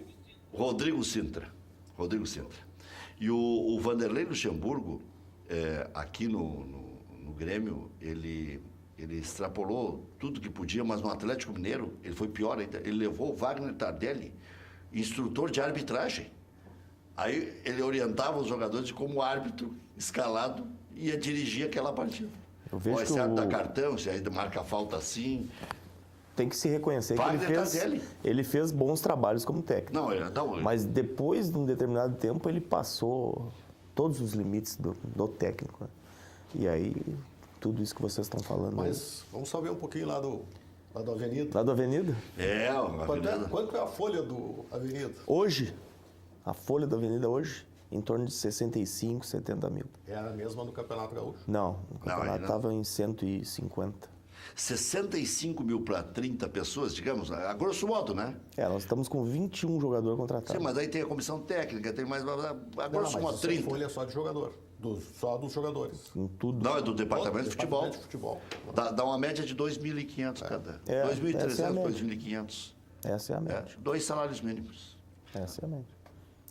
A: Rodrigo Sintra. E o Vanderlei Luxemburgo, aqui no Grêmio, ele extrapolou tudo que podia, mas no Atlético Mineiro, ele foi pior ainda. Ele levou o Wagner Tardelli, instrutor de arbitragem. Aí ele orientava os jogadores de como o árbitro escalado ia dirigir aquela partida.
B: Eu vejo
A: esse árbitro dá cartão, se aí marca a falta assim.
B: Tem que se reconhecer que ele fez bons trabalhos como técnico. Mas depois de um determinado tempo, ele passou todos os limites do técnico. Né? E aí, tudo isso que vocês estão falando.
D: Mas vamos só ver um pouquinho lá do Avenida.
B: Lá do Avenida?
D: Quanto é a folha do Avenida?
B: Hoje, a folha da Avenida hoje, em torno de 65, 70 mil.
D: É a mesma no Campeonato Gaúcho?
B: Não, no campeonato estava em 150.
A: 65 mil para 30 pessoas, digamos, a grosso modo, né?
B: Nós estamos com 21 jogadores contratados.
A: Sim, mas aí tem a comissão técnica, tem mais... A grosso modo, 30.
D: A folha é só de jogador. Só dos jogadores.
B: Em tudo.
A: Não, é do departamento de futebol. Dá uma média de 2.500 cada. 2.300, 2.500.
B: Essa é a média.
A: 2 salários mínimos.
B: Essa é a média.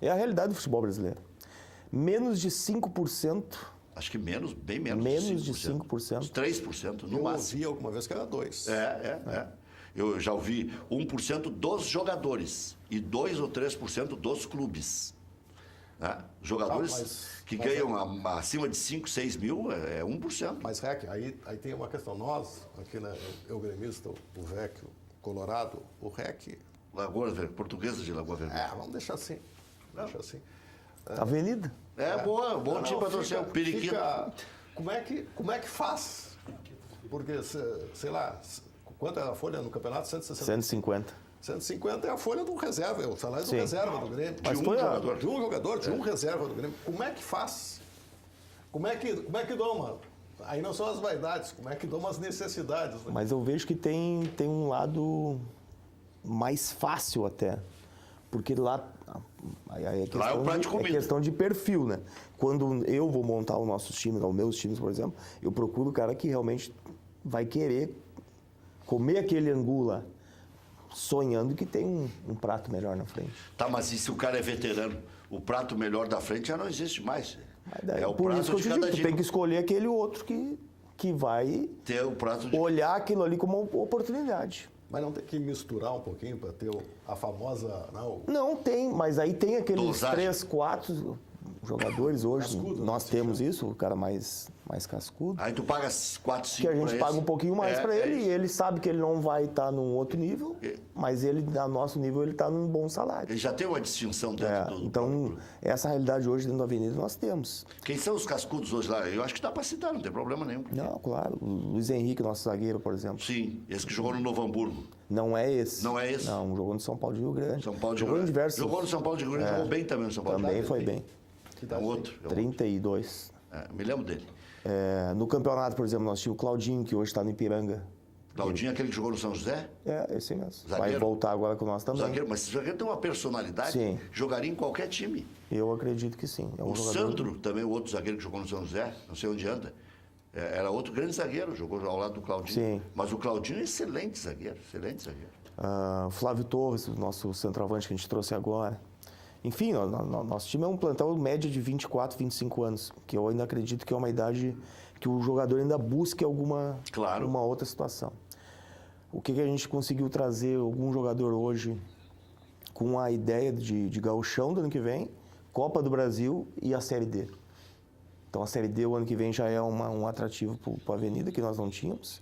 B: É a realidade do futebol brasileiro. Menos de 5%.
A: Acho que bem menos.
B: Menos de 5%.
A: Uns 3% no máximo.
D: Eu ouvi alguma vez que era 2%.
A: Eu já ouvi 1% dos jogadores e 2 ou 3% dos clubes. Né? Jogadores
D: mas
A: ganham acima de 5, 6 mil é 1%.
D: Mas, Rec, aí tem uma questão. Nós, aqui, né, eu gremista, o Rec, o Colorado, o Rec...
A: Lagoa Vermelha, portuguesa de Lagoa Vermelha.
D: vamos deixar assim. Deixa assim.
B: Avenida.
A: Boa, bom time para torcer. O periquito.
D: Como é que faz? Porque, sei lá, quanto é a folha no campeonato?
B: 150.
D: 150 é a folha do reserva, é o salário do reserva do Grêmio.
B: Mas
D: de um
B: foi
D: jogador, de um reserva do Grêmio. Como é que faz? Como é que doma? Aí não são as vaidades, como é que doma as necessidades? Né?
B: Mas eu vejo que tem um lado mais fácil até. Porque lá
A: Lá é o prato de comida.
B: é questão de perfil, né? Quando eu vou montar os nossos times, os meus times, por exemplo, eu procuro o cara que realmente vai querer comer aquele angu lá, sonhando que tem um prato melhor na frente.
A: Tá, mas e se o cara é veterano? O prato melhor da frente já não existe mais.
B: Mas daí,
A: É o
B: por
A: prato
B: isso que eu
A: de
B: te
A: cada
B: digo, tu
A: dia.
B: tem que escolher aquele outro que vai
A: Ter o prato de...
B: olhar aquilo ali como uma oportunidade.
D: Mas não tem que misturar um pouquinho para ter a famosa...
B: Não tem, mas aí tem aqueles
A: Dosagem.
B: 3, 4 jogadores hoje.
D: Cascudo,
B: Nós
D: né?
B: temos isso, o cara mais cascudo.
A: Aí tu paga 4, 5
B: Que a gente paga um pouquinho mais para ele e
A: isso.
B: ele sabe que ele não vai estar num outro nível, mas ele, a nosso nível, ele está num bom salário.
A: Ele já tem uma distinção dentro do...
B: Então, essa realidade hoje dentro da Avenida nós temos.
A: Quem são os cascudos hoje lá? Eu acho que dá para citar, não tem problema nenhum.
B: Não, claro. O Luiz Henrique, nosso zagueiro, por exemplo.
A: Sim, esse que jogou no Novo Hamburgo.
B: Não é esse.
A: Não é esse?
B: Não, jogou no São Paulo de Rio Grande.
A: São Paulo de
B: jogou
A: Rio
B: em
A: Grande.
B: diversos.
A: Jogou no São Paulo de Rio Grande, jogou bem também no São Paulo de
B: Também
A: Rio
B: foi
A: Grande.
B: bem.
A: É outro.
B: 32.
A: Me lembro dele.
B: No campeonato, por exemplo, nós tínhamos o Claudinho, que hoje está no Ipiranga.
A: Claudinho, aquele que jogou no São José?
B: Esse mesmo.
A: Zagueiro?
B: Vai voltar agora com nós também.
A: Zagueiro, mas esse zagueiro tem uma personalidade.
B: Sim.
A: Jogaria em qualquer time.
B: Eu acredito que sim. É um
A: O
B: jogador...
A: Sandro, também o outro zagueiro que jogou no São José, não sei onde anda. Era outro grande zagueiro, jogou ao lado do Claudinho.
B: Sim.
A: Mas o Claudinho é excelente zagueiro, excelente zagueiro.
B: Flávio Torres, o nosso centroavante que a gente trouxe agora. Enfim, nosso time é um plantel média de 24, 25 anos, que eu ainda acredito que é uma idade que o jogador ainda busque alguma uma outra situação. O que a gente conseguiu trazer algum jogador hoje com a ideia de gauchão do ano que vem, Copa do Brasil e a Série D. Então a Série D o ano que vem já é um atrativo para a Avenida, que nós não tínhamos,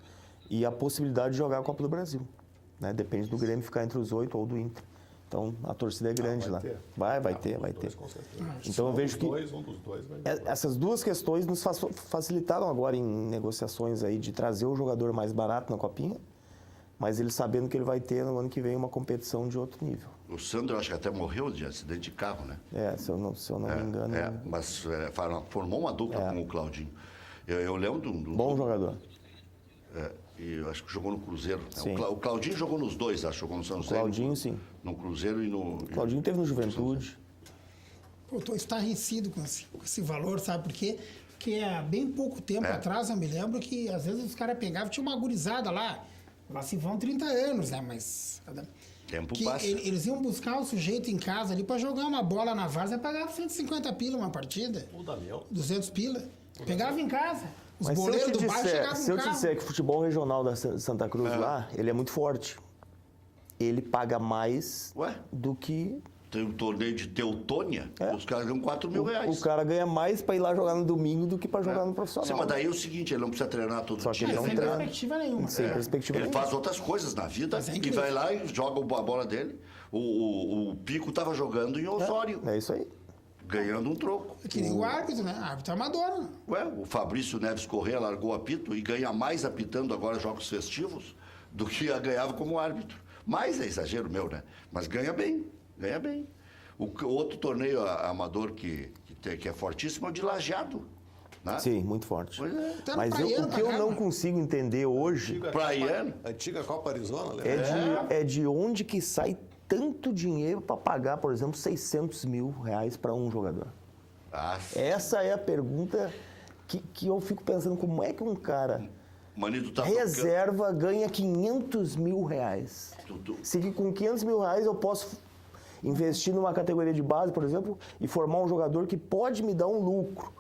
B: e a possibilidade de jogar a Copa do Brasil. Né? Depende do Grêmio ficar entre os 8 ou do Inter. Então a torcida é grande lá. Vai ter.
D: Com certeza.
B: Então eu vejo que
D: Um dos dois vai...
B: essas duas questões nos facilitaram agora em negociações aí de trazer o jogador mais barato na Copinha, mas ele sabendo que ele vai ter no ano que vem uma competição de outro nível.
A: O Sandro, acho que até morreu de acidente de carro, né?
B: Se eu não me engano.
A: Mas formou uma dupla com o Claudinho. Eu lembro de um...
B: Bom jogador.
A: E eu acho que jogou no Cruzeiro.
B: Sim.
A: O Claudinho jogou nos dois, acho. Jogou no São José.
B: Claudinho, sim.
A: No Cruzeiro e no...
B: O Claudinho teve no Juventude.
C: Eu estou estarrecido com esse valor, sabe por quê? Porque há bem pouco tempo atrás, eu me lembro que às vezes os caras pegavam, tinha uma gurizada lá se vão 30 anos, né? Mas...
A: Tempo
C: que
A: passa.
C: Eles iam buscar o sujeito em casa ali para jogar uma bola na várzea, pagava 150 pila uma partida.
D: O Daniel.
C: 200 pila. Pegava em casa. Os
B: Mas
C: boleiros do bairro chegavam
B: se eu te disser que o futebol regional da Santa Cruz lá, ele é muito forte. Ele paga mais do que...
A: Tem um torneio de Teutônia, os caras ganham 4 mil reais.
B: O cara ganha mais para ir lá jogar no domingo do que para jogar no profissional.
A: Sim, mas daí é o seguinte, ele não precisa treinar todo
B: Só que
A: dia.
B: ele não
C: sem
B: treina.
C: perspectiva nenhuma.
B: Sem perspectiva
A: Ele
B: nenhuma.
A: faz outras coisas na vida
C: Mas é
A: e
C: incrível.
A: vai lá e joga a bola dele. O Pico estava jogando em Osório,
B: É isso aí.
A: ganhando um troco.
C: É que nem o árbitro, né? Árbitro amador, né?
A: O Fabrício Neves Corrêa largou o apito e ganha mais apitando agora jogos festivos do que ganhava como árbitro. Mais é exagero meu, né? Mas ganha bem, ganha bem. O outro torneio amador que é fortíssimo é o de Lajeado. Né?
B: Sim, muito forte.
A: Pois é.
C: Tá no
B: Mas
C: praiano
B: o que
C: pra
B: eu
C: cá,
B: não
C: mano.
B: consigo entender hoje
A: Praiano.
D: Antiga Copa Arizona, né?
B: é de onde que sai tanto dinheiro para pagar, por exemplo, 600 mil reais para um jogador. Essa é a pergunta que eu fico pensando, como é que um cara
A: Manito tá
B: reserva ganha 500 mil reais? Se que com 500 mil reais eu posso investir numa categoria de base, por exemplo, e formar um jogador que pode me dar um lucro.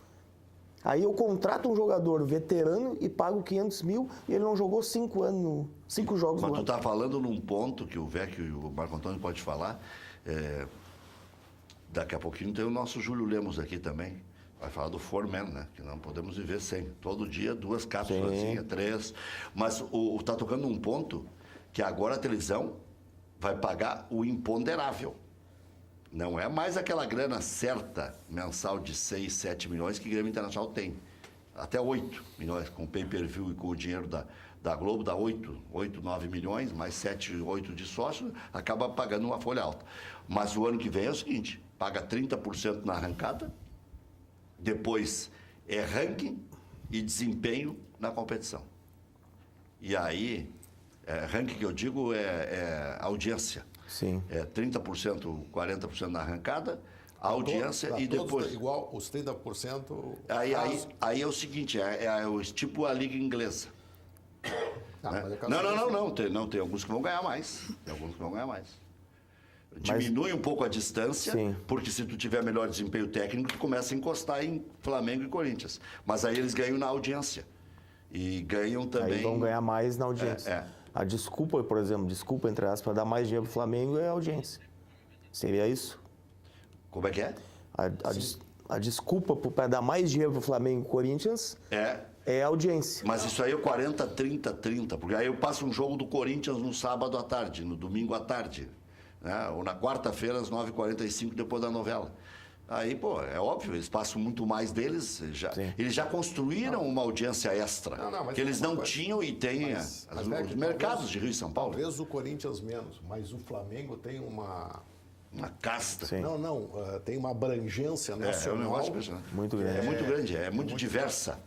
B: Aí eu contrato um jogador veterano e pago 500 mil e ele não jogou 5 anos, 5 jogos
A: Mas
B: no
A: tu
B: ano.
A: tá falando num ponto que o Vecchio e o Marco Antônio pode falar. Daqui a pouquinho tem o nosso Júlio Lemos aqui também. Vai falar do Foreman, né? Que não podemos viver sem. Todo dia, 2 cápsulas, 3. Mas tá tocando um ponto que agora a televisão vai pagar o imponderável. Não é mais aquela grana certa mensal de 6, 7 milhões que o Grêmio Internacional tem. Até 8 milhões, com o pay-per-view e com o dinheiro da Globo, dá 8, 9 milhões, mais 7, 8 de sócio, acaba pagando uma folha alta. Mas o ano que vem é o seguinte, paga 30% na arrancada, depois é ranking e desempenho na competição. E aí, ranking que eu digo é audiência.
B: Sim.
A: É 30%, 40% na arrancada, a audiência
D: Pra
A: e
D: todos
A: depois...
D: igual, os 30%...
A: Aí é o seguinte, tipo a Liga Inglesa.
D: Ah,
A: Né?
D: mas é caso
A: Não, tem alguns que vão ganhar mais. Diminui um pouco a distância,
B: Sim.
A: porque se tu tiver melhor desempenho técnico, tu começa a encostar em Flamengo e Corinthians. Mas aí eles ganham na audiência. E ganham também...
B: Aí vão ganhar mais na audiência. A desculpa, por exemplo, entre aspas, para dar mais dinheiro pro Flamengo é a audiência. Seria isso?
A: Como é que é?
B: A desculpa para dar mais dinheiro pro Flamengo e Corinthians é a audiência.
A: Mas isso aí é 40, 30, 30. Porque aí eu passo um jogo do Corinthians no sábado à tarde, no domingo à tarde. Né? Ou na quarta-feira, às 9h45, depois da novela. Aí, pô, é óbvio, eles passam muito mais deles. Eles já construíram uma audiência extra.
D: Mas
A: que eles não
D: coisa.
A: tinham e têm os mercados de Rio e São Paulo.
D: Talvez o Corinthians menos, mas o Flamengo tem uma
A: casta.
B: Sim.
D: tem uma abrangência
A: É um
D: nacional.
A: negócio impressionante.
B: Muito grande.
A: É muito grande, é muito diversa.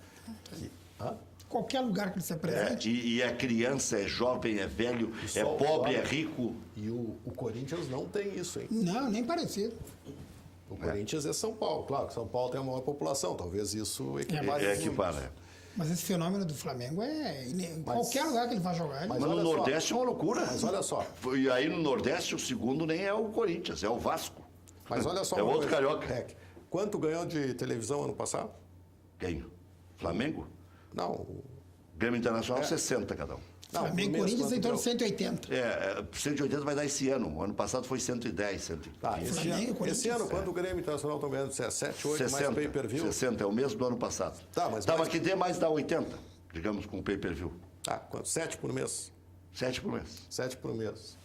C: Qualquer lugar que ele se apresente.
A: E é criança, é jovem, é velho,
D: E
A: é
D: só
A: pobre,
D: olha,
A: é rico.
D: E o Corinthians não tem isso, hein?
C: Não, nem parecido.
D: O Corinthians é São Paulo. Claro que São Paulo tem a maior população. Talvez isso equipare.
A: Equipara.
C: Mas esse fenômeno do Flamengo em qualquer lugar que ele vai jogar.
A: Mas
D: olha
A: no
D: só.
A: Nordeste é uma loucura.
D: Mas olha só.
A: E aí no Nordeste o segundo nem é o Corinthians, é o Vasco.
D: Mas olha só.
A: É
D: uma
A: outro
D: coisa,
A: carioca.
D: Rec. Quanto ganhou de televisão ano passado?
A: Quem? Flamengo?
D: Não.
A: Grêmio Internacional, 60 cada um.
C: Flamengo e
D: por mês,
C: Corinthians
D: quanto
C: em torno
D: deu?
C: de 180.
A: 180 vai dar esse ano. O ano passado foi 110, 115.
D: Tá,
C: Flamengo,
D: esse ano,
C: Corinthians.
D: quanto o Grêmio Internacional estão ganhando? 7, 8 mais
A: 60,
D: pay-per-view?
A: 60, é o mesmo do ano passado.
D: Tá, mas
A: mas
D: mais-
A: que dê mais dá 80, digamos, com o pay-per-view.
D: Tá, quanto? 7 por mês.
A: 7 por mês.
D: 7 por mês.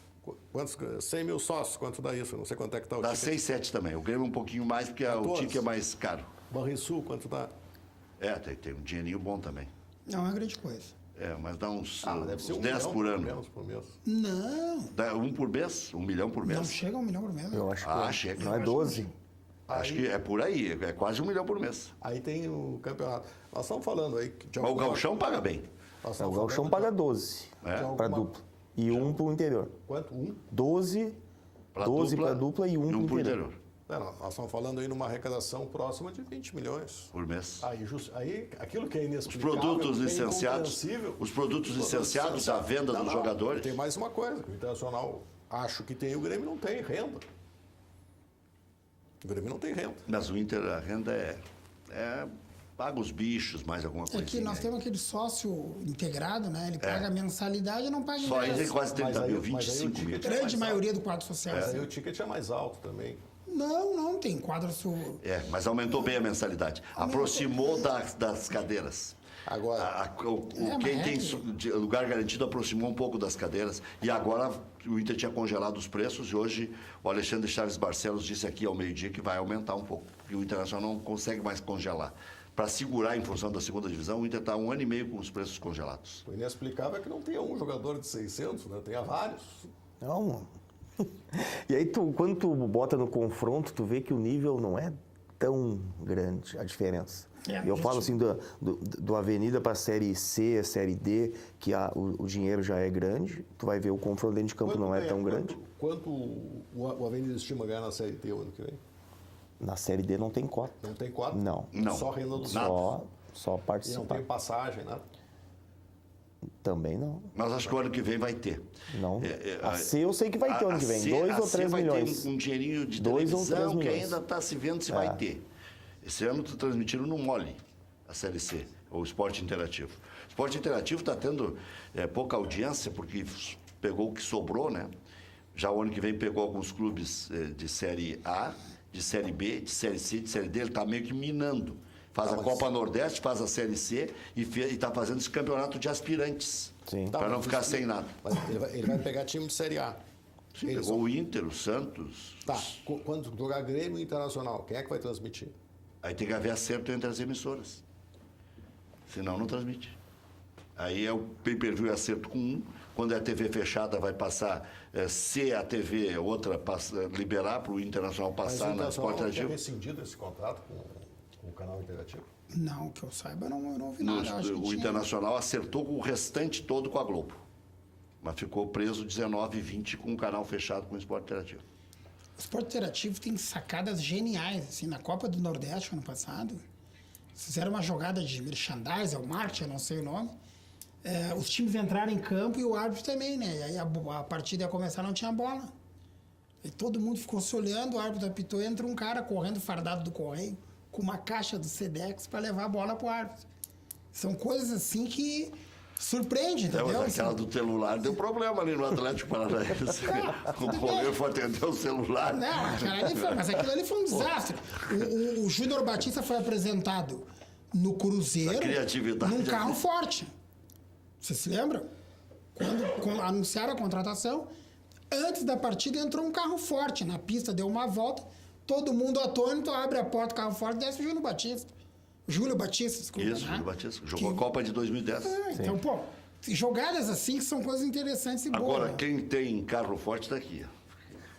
D: Quantos, 100 mil sócios, quanto dá isso? Eu não sei quanto é que está o
A: Dá
D: ticket.
A: 6, 7 também. O Grêmio um pouquinho mais, porque o
D: 14.
A: ticket é mais caro.
D: Banrisul, quanto dá?
A: Tem um dinheirinho bom também.
C: Não é grande coisa.
A: Mas dá uns,
D: Deve ser
A: uns
D: 1
A: 10
D: milhão,
A: por
D: pelo
A: ano.
D: menos, por mês.
C: Não,
A: Dá 1 por mês? 1 milhão por
C: não
A: mês?
C: chega a 1 milhão por mês.
B: Eu acho que
A: chega.
B: não é 12.
A: Acho que é por aí, é quase 1 milhão por mês.
D: Aí tem o campeonato. Nós estamos falando aí... De
A: Mas o
D: alguma-
A: Gauchão paga bem.
D: nós
B: O
D: estamos
B: Gauchão
D: falando
B: paga 12
A: É?
B: para dupla. E 1 para o interior.
D: Quanto?
B: 12
A: Pra
B: 12 para dupla e 1
A: pro
B: para o interior.
D: Nós estamos falando aí numa arrecadação próxima de 20 milhões.
A: Por mês.
D: Aí aquilo que é
A: Os
D: inexplicável,
A: produtos
D: que é
A: licenciados,
D: incompreensível.
A: os produtos licenciados, a venda dos jogadores.
D: Tem mais uma coisa, que o Internacional acho que tem, o Grêmio não tem renda. O Grêmio não tem renda.
A: Mas o Inter, a renda paga os bichos, mais alguma
C: É
A: coisa.
C: que nós temos aquele sócio integrado, né? Ele paga a mensalidade e não paga
A: Só aí tem
C: ingresso.
A: quase 30 mil,
D: mas aí o
A: 25 mil.
D: ticket é
C: Grande
D: mais
C: maioria do quadro social.
D: Mas
C: assim.
D: aí o ticket é mais alto também.
C: Não tem quadro
A: Mas aumentou bem a mensalidade. Aproximou das cadeiras.
D: Agora,
A: Quem tem lugar garantido aproximou um pouco das cadeiras. E agora o Inter tinha congelado os preços e hoje o Alexandre Chaves Barcelos disse aqui ao meio-dia que vai aumentar um pouco. E o Internacional não consegue mais congelar. Para segurar em função da segunda divisão, o Inter está 1 ano e meio com os preços congelados.
D: o inexplicável é que não tenha um jogador de 600, né? Tenha vários.
B: Não, mano. E aí, quando tu bota no confronto, tu vê que o nível não é tão grande, a diferença.
C: É,
B: E eu falo assim do Avenida para a Série C, a Série D, que o dinheiro já é grande, tu vai ver o confronto dentro de campo não é tão grande.
D: Quanto o Avenida estima ganhar na Série T o ano que vem?
B: Na Série D não tem cota.
D: Não tem 4?
B: Não.
D: Só renda do
B: Só
D: E não
B: participar.
D: tem passagem, né?
B: Também não.
A: Mas acho que o ano que vem vai ter.
B: Não. A C eu sei que vai ter ano que vem. 2 ou 3 milhões.
A: Vai ter um dinheirinho de
B: 2 ou 3
A: televisão que
B: milhões.
A: ainda está se vendo se vai ter. Esse ano está transmitindo no Mole, a Série C, ou Esporte Interativo. O Esporte Interativo está tendo pouca audiência, porque pegou o que sobrou, né? Já o ano que vem pegou alguns clubes de Série A de Série B, de Série C, de Série D, ele está meio que minando. Faz a Copa Nordeste, faz a Série C e está fazendo esse campeonato de aspirantes. Para não ficar sem nada.
D: Mas ele vai pegar time de Série A.
A: Sim, pegou o Inter, o Santos.
D: Tá, quando jogar Grêmio Internacional, quem é que vai transmitir?
A: Aí tem que haver acerto entre as emissoras. Senão não transmite. Aí é o pay-per-view acerto com um. Quando é a TV fechada, vai passar, se a TV outra liberar para o Internacional passar na Sport Interativo.
D: Mas o Internacional tem rescindido esse contrato com o canal interativo?
C: Não, que eu saiba, eu não ouvi nada.
A: O Internacional acertou com o restante todo com a Globo. Mas ficou preso 19 e 20 com o canal fechado com o Sport Interativo.
C: O Sport Interativo tem sacadas geniais. Assim, na Copa do Nordeste, ano passado, fizeram uma jogada de merchandising, o marketing, eu não sei o nome. Os times entraram em campo e o árbitro também, né? E aí a partida ia começar, não tinha bola. E todo mundo ficou se olhando, o árbitro apitou, entra um cara correndo fardado do correio com uma caixa do Sedex para levar a bola pro árbitro. São coisas assim que surpreende, entendeu?
A: Mas aquela do celular deu problema ali no Atlético Paranaense. O goleiro foi atender o celular.
C: Não, mas aquilo ali foi um desastre. O Júnior Batista foi apresentado no Cruzeiro num carro forte. Vocês se lembram? Quando anunciaram a contratação, antes da partida entrou um carro forte na pista, deu uma volta, todo mundo atônito, abre a porta do carro forte e desce o Júnior Batista. Júlio Batista, desculpa.
A: Isso, Júlio Batista. Jogou a Copa de 2010.
C: Então, pô, jogadas assim são coisas interessantes e boas.
A: Agora, quem tem carro forte está aqui.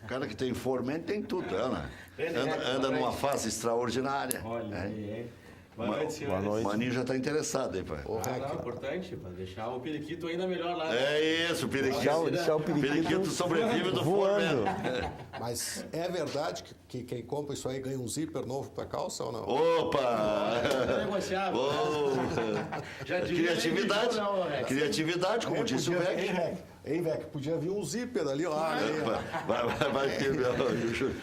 A: O cara que tem Formen tem tudo, anda numa fase extraordinária.
E: Olha aí, hein? Boa noite, senhor.
B: Boa noite.
A: O Maninho já está interessado aí, pai.
E: Não, importante, para deixar o periquito ainda melhor lá.
A: É isso, o periquito.
B: Deixar o periquito
A: sobrevive do
B: voando.
A: Formen.
D: Mas é verdade que quem compra isso aí ganha um zíper novo para calça ou não?
A: Opa!
E: É negociável. Já diria
A: Criatividade.
E: não, Rex.
A: Criatividade, como disse o Vec.
D: Hein, Vec? Podia vir um zíper ali lá.
A: Vai ter meu.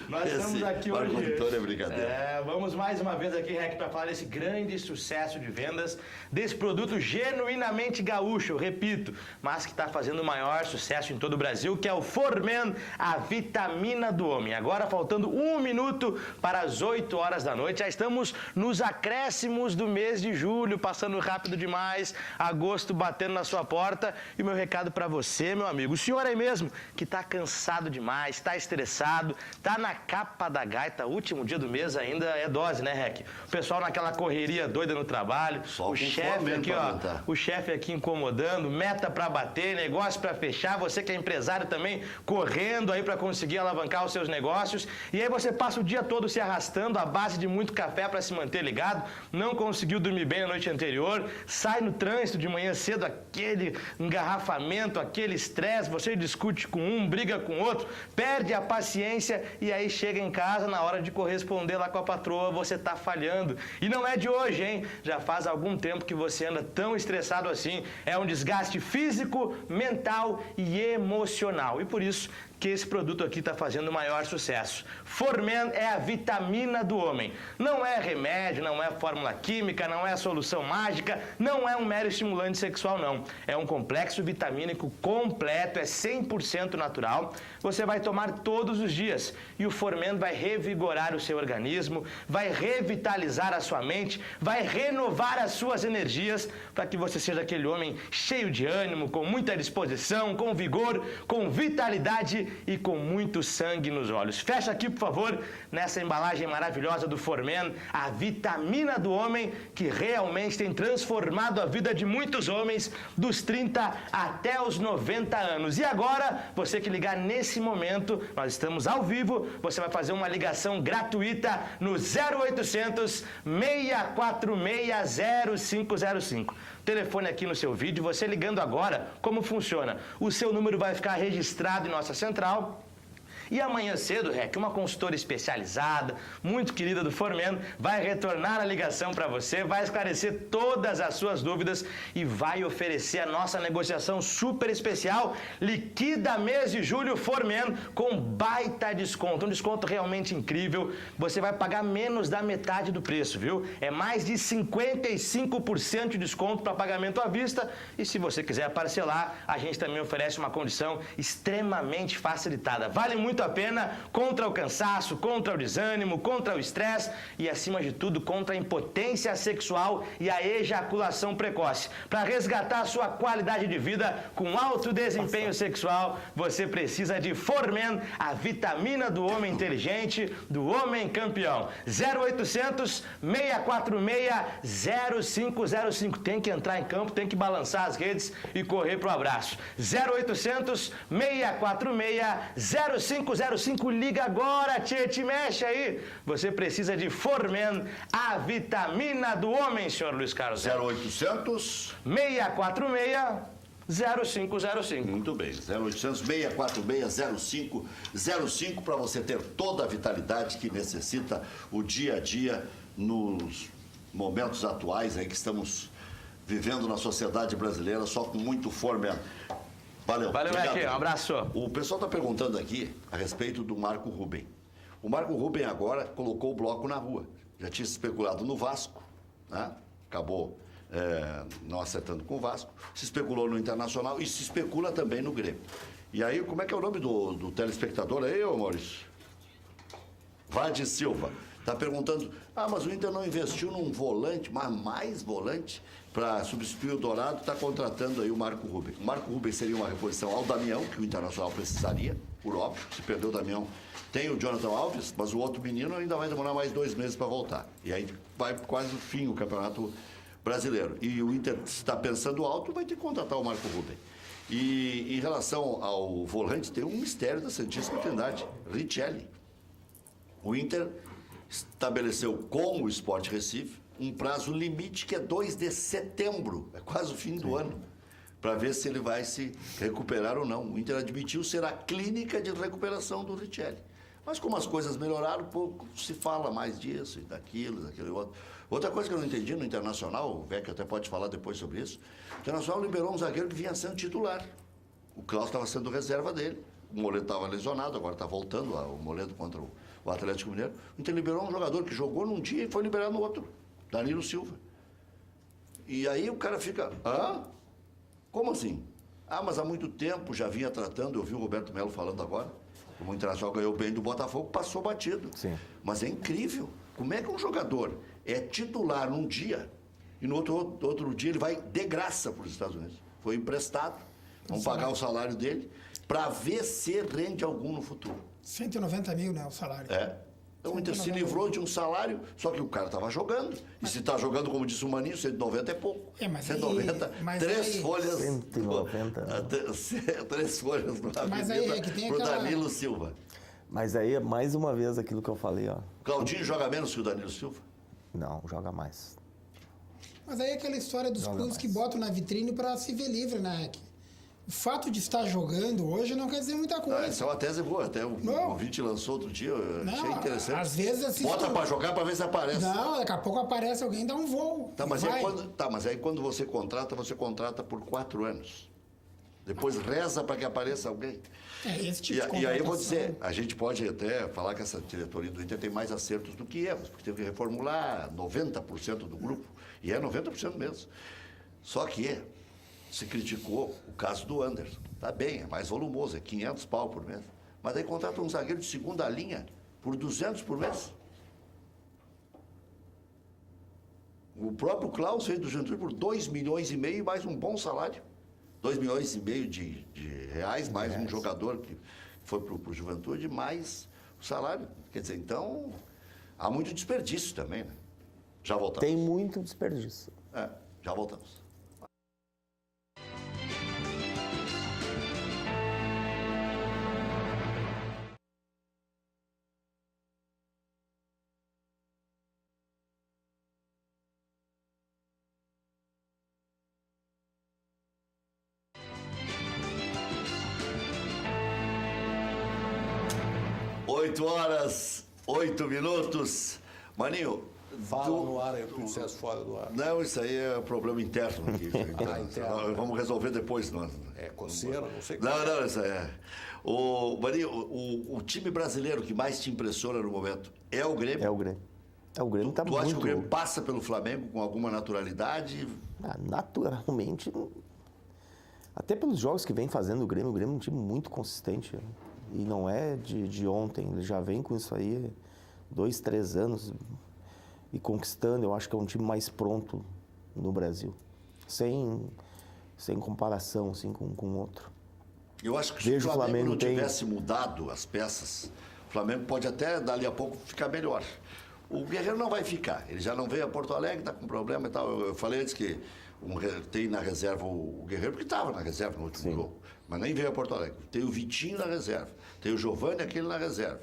E: Nós estamos aqui hoje.
A: É brincadeira.
E: Vamos mais uma vez aqui, Rec, para falar desse grande sucesso de vendas, desse produto genuinamente gaúcho, eu repito, mas que está fazendo o maior sucesso em todo o Brasil, que é o Formen, a vitamina do homem. Agora, faltando 1 minuto para as 8 horas da noite, já estamos nos acréscimos do mês de julho, passando rápido demais, agosto batendo na sua porta. E o meu recado para você, meu amigo, o senhor aí mesmo, que está cansado demais, está estressado, está na capa da gaita, último dia do mês ainda é dose, né, Rec? O pessoal naquela correria doida no trabalho,
A: Só
E: o chefe aqui, o chefe aqui incomodando, meta para bater, negócio para fechar, você que é empresário também, correndo aí para conseguir alavancar os seus negócios, e aí você passa o dia todo se arrastando à base de muito café para se manter ligado, não conseguiu dormir bem na noite anterior, sai no trânsito de manhã cedo, aquele engarrafamento, aquele estresse, você discute com um, briga com outro, perde a paciência e aí chega em casa, na hora de corresponder lá com a patroa, você está falhando. E não é de hoje, hein? Já faz algum tempo que você anda tão estressado assim. É um desgaste físico, mental e emocional. E por isso que esse produto aqui está fazendo o maior sucesso. Formen é a vitamina do homem. Não é remédio, não é fórmula química, não é solução mágica, não é um mero estimulante sexual, não. É um complexo vitamínico completo, é 100% natural. Você vai tomar todos os dias e o Formen vai revigorar o seu organismo, vai revitalizar a sua mente, vai renovar as suas energias para que você seja aquele homem cheio de ânimo, com muita disposição, com vigor, com vitalidade e com muito sangue nos olhos. Fecha aqui, por favor, nessa embalagem maravilhosa do Formen, a vitamina do homem, que realmente tem transformado a vida de muitos homens dos 30 até os 90 anos. E agora, você que ligar nesse momento, nós estamos ao vivo, você vai fazer uma ligação gratuita no 0800 646 0505. Telefone aqui no seu vídeo, você ligando agora, como funciona? O seu número vai ficar registrado em nossa central. E amanhã cedo, Rec, uma consultora especializada, muito querida do Formen, vai retornar a ligação para você, vai esclarecer todas as suas dúvidas e vai oferecer a nossa negociação super especial, liquida mês de julho Formen, com baita desconto, um desconto realmente incrível. Você vai pagar menos da metade do preço, viu? É mais de 55% de desconto para pagamento à vista e se você quiser parcelar, a gente também oferece uma condição extremamente facilitada. Vale muito muito a pena contra o cansaço, contra o desânimo, contra o estresse e, acima de tudo, contra a impotência sexual e a ejaculação precoce. Para resgatar a sua qualidade de vida com alto desempenho sexual, você precisa de Formen, a vitamina do homem inteligente, do homem campeão. 0800 646 0505. Tem que entrar em campo, tem que balançar as redes e correr pro abraço. 0800 646 0505. Liga agora, tchê, te mexe aí. Você precisa de Formen, a vitamina do homem, senhor Luiz Carlos.
A: 0800
E: 646 0505.
A: Muito bem, 0800 646 0505 para você ter toda a vitalidade que necessita o dia a dia nos momentos atuais aí que estamos vivendo na sociedade brasileira, só com muito Formen. Valeu.
E: Valeu,
A: obrigado.
E: Betinho. Um abraço.
A: O pessoal está perguntando aqui a respeito do Marco Ruben. O Marco Ruben agora colocou o bloco na rua. Já tinha se especulado no Vasco, né? Acabou não acertando com o Vasco. Se especulou no Internacional e se especula também no Grêmio. E aí, como é que é o nome do telespectador aí, ô Maurício? Vade Silva. Está perguntando, mas o Inter não investiu num volante, mas mais volante, para substituir o Dourado, está contratando aí o Marco Ruben. O Marco Ruben seria uma reposição ao Damião, que o Internacional precisaria, por óbvio. Se perder o Damião, tem o Jonathan Alves, mas o outro menino ainda vai demorar mais 2 meses para voltar. E aí vai quase o fim o Campeonato Brasileiro. E o Inter, se está pensando alto, vai ter que contratar o Marco Ruben. E em relação ao volante, tem um mistério da Santíssima Trindade, Richelli. O Inter estabeleceu com o Sport Recife um prazo limite que é 2 de setembro, é quase o fim do ano, para ver se ele vai se recuperar ou não. O Inter admitiu ser a clínica de recuperação do Richelli. Mas como as coisas melhoraram, pouco se fala mais disso e daquele outro. Outra coisa que eu não entendi no Internacional, o Vecchio até pode falar depois sobre isso, o Internacional liberou um zagueiro que vinha sendo titular. O Klaus estava sendo reserva dele. O Moledo estava lesionado, agora está voltando o Moledo contra o Atlético Mineiro. O Inter liberou um jogador que jogou num dia e foi liberado no outro, Danilo Silva. E aí o cara fica, como assim? Mas há muito tempo já vinha tratando, eu vi o Roberto Melo falando agora, como o Internacional ganhou bem do Botafogo, passou batido.
B: Sim.
A: Mas é incrível, como é que um jogador é titular num dia e no outro dia ele vai de graça para os Estados Unidos? Foi emprestado, vão pagar o salário dele para ver se rende algum no futuro.
C: 190 mil, né, o salário.
A: Então o Inter se livrou de um salário, só que o cara estava jogando. E se está jogando, como disse o Maninho, 190 é pouco.
C: Mas
A: 190,
C: aí,
A: 3 folhas.
B: 190.
A: 3 folhas no
C: Mas aí é que tem
A: pro
C: aquela...
A: Danilo Silva.
B: Mas aí é mais uma vez aquilo que eu falei, ó.
A: Claudinho joga menos que o Danilo Silva?
B: Não, joga mais.
C: Mas aí é aquela história dos
B: Joga
C: clubes
B: mais.
C: que botam na vitrine para se ver livre, né? O fato de estar jogando hoje não quer dizer muita coisa.
A: Essa é uma tese boa. Até o ouvinte lançou outro dia, eu achei interessante.
C: Às vezes assim.
A: Bota para jogar para ver se aparece.
C: Não, daqui a pouco aparece alguém e dá um voo.
A: Mas aí quando você contrata por 4 anos. Depois reza para que apareça alguém.
C: Esse tipo de
A: E aí eu vou
C: contratação.
A: dizer, a gente pode até falar que essa diretoria do Inter tem mais acertos do que erros, porque teve que reformular 90% do grupo. E é 90% mesmo. Só que se criticou o caso do Anderson. Tá bem, é mais volumoso, é 500 pau por mês. Mas aí contrata um zagueiro de segunda linha por 200 por mês. O próprio Klaus veio do Juventude por 2,5 milhões e mais um bom salário. 2,5 milhões de reais, mais um jogador que foi para o Juventude, mais o salário. Quer dizer, então, há muito desperdício também, né? Já voltamos.
B: Tem muito desperdício.
A: Já voltamos. Oito horas, 8 minutos. Maninho,
D: Fala no ar aí, o processo fora do ar.
A: não, isso aí é problema interno aqui.
D: interno.
A: Vamos resolver depois. Não.
D: É coceira, não sei
A: Não, isso aí é. Maninho, o time brasileiro que mais te impressiona no momento é o Grêmio?
B: É o Grêmio. O Grêmio tá
A: Tu
B: muito...
A: acha que o Grêmio passa pelo Flamengo com alguma naturalidade?
B: Naturalmente... Até pelos jogos que vem fazendo o Grêmio é um time muito consistente. E não é de ontem, ele já vem com isso aí 2, 3 anos e conquistando. Eu acho que é um time mais pronto no Brasil, sem comparação assim, com outro.
A: Eu acho que se o
B: Vejo o
A: Flamengo
B: Flamengo
A: não
B: tem-
A: tivesse mudado as peças, o Flamengo pode até, dali a pouco, ficar melhor. O Guerreiro não vai ficar. Ele já não veio a Porto Alegre, está com problema e tal. Eu falei antes que tem na reserva o Guerreiro, porque estava na reserva no último jogo. Mas nem veio a Porto Alegre. Tem o Vitinho na reserva. Tem o Giovani, aquele na reserva.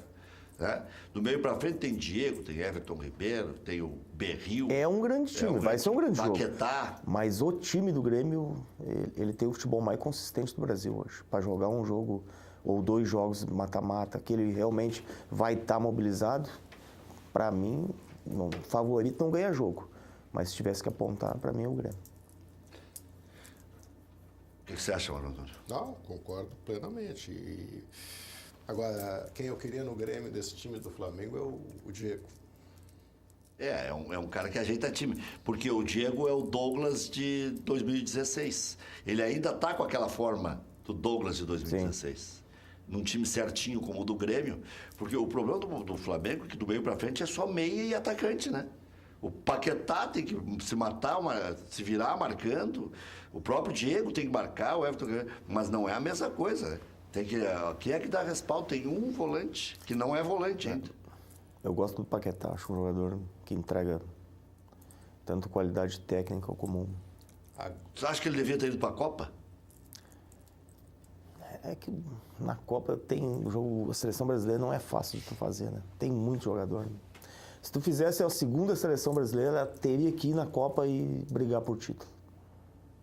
A: Né? Do meio para frente tem Diego, tem Everton Ribeiro, tem o Berril.
B: É um grande time, vai ser um grande jogo.
A: Paquetá.
B: Mas o time do Grêmio, ele tem o futebol mais consistente do Brasil hoje. Para jogar um jogo ou 2 jogos mata-mata, que ele realmente vai estar mobilizado, para mim, o favorito não ganha jogo. Mas se tivesse que apontar, para mim é o Grêmio.
A: O que você acha, Mário Antônio?
D: Não, concordo plenamente. Agora, quem eu queria no Grêmio desse time do Flamengo é o Diego.
A: É um cara que ajeita time. Porque o Diego é o Douglas de 2016. Ele ainda está com aquela forma do Douglas de 2016. Num time certinho como o do Grêmio. Porque o problema do Flamengo é que do meio para frente é só meia e atacante, né? O Paquetá tem que se matar, se virar marcando. O próprio Diego tem que marcar, o Everton... Mas não é a mesma coisa, né? Quem é que dá respaldo? Tem um volante, que não é volante ainda.
B: Eu gosto do Paquetá, acho um jogador que entrega tanto qualidade técnica como...
A: Você acha que ele devia ter ido para a Copa?
B: É que na Copa tem o jogo, a seleção brasileira não é fácil de tu fazer, né? Tem muito jogador. Né? Se tu fizesse a segunda seleção brasileira, ela teria que ir na Copa e brigar por título.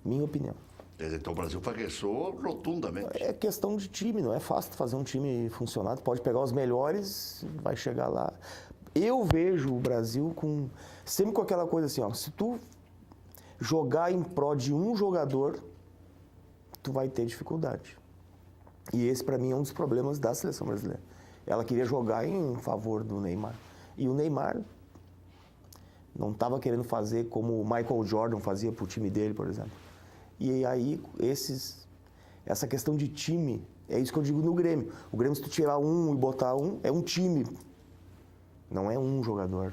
B: Minha opinião.
A: Então o Brasil fracassou rotundamente.
B: É questão de time, não é fácil tu fazer um time funcionar. Tu pode pegar os melhores, vai chegar lá. Eu vejo o Brasil sempre com aquela coisa assim, ó, se tu jogar em pró de um jogador, tu vai ter dificuldade. E esse, para mim, é um dos problemas da seleção brasileira. Ela queria jogar em favor do Neymar. E o Neymar não estava querendo fazer como o Michael Jordan fazia para o time dele, por exemplo. E aí, essa questão de time, é isso que eu digo no Grêmio. O Grêmio, se tu tirar um e botar um, é um time. Não é um jogador.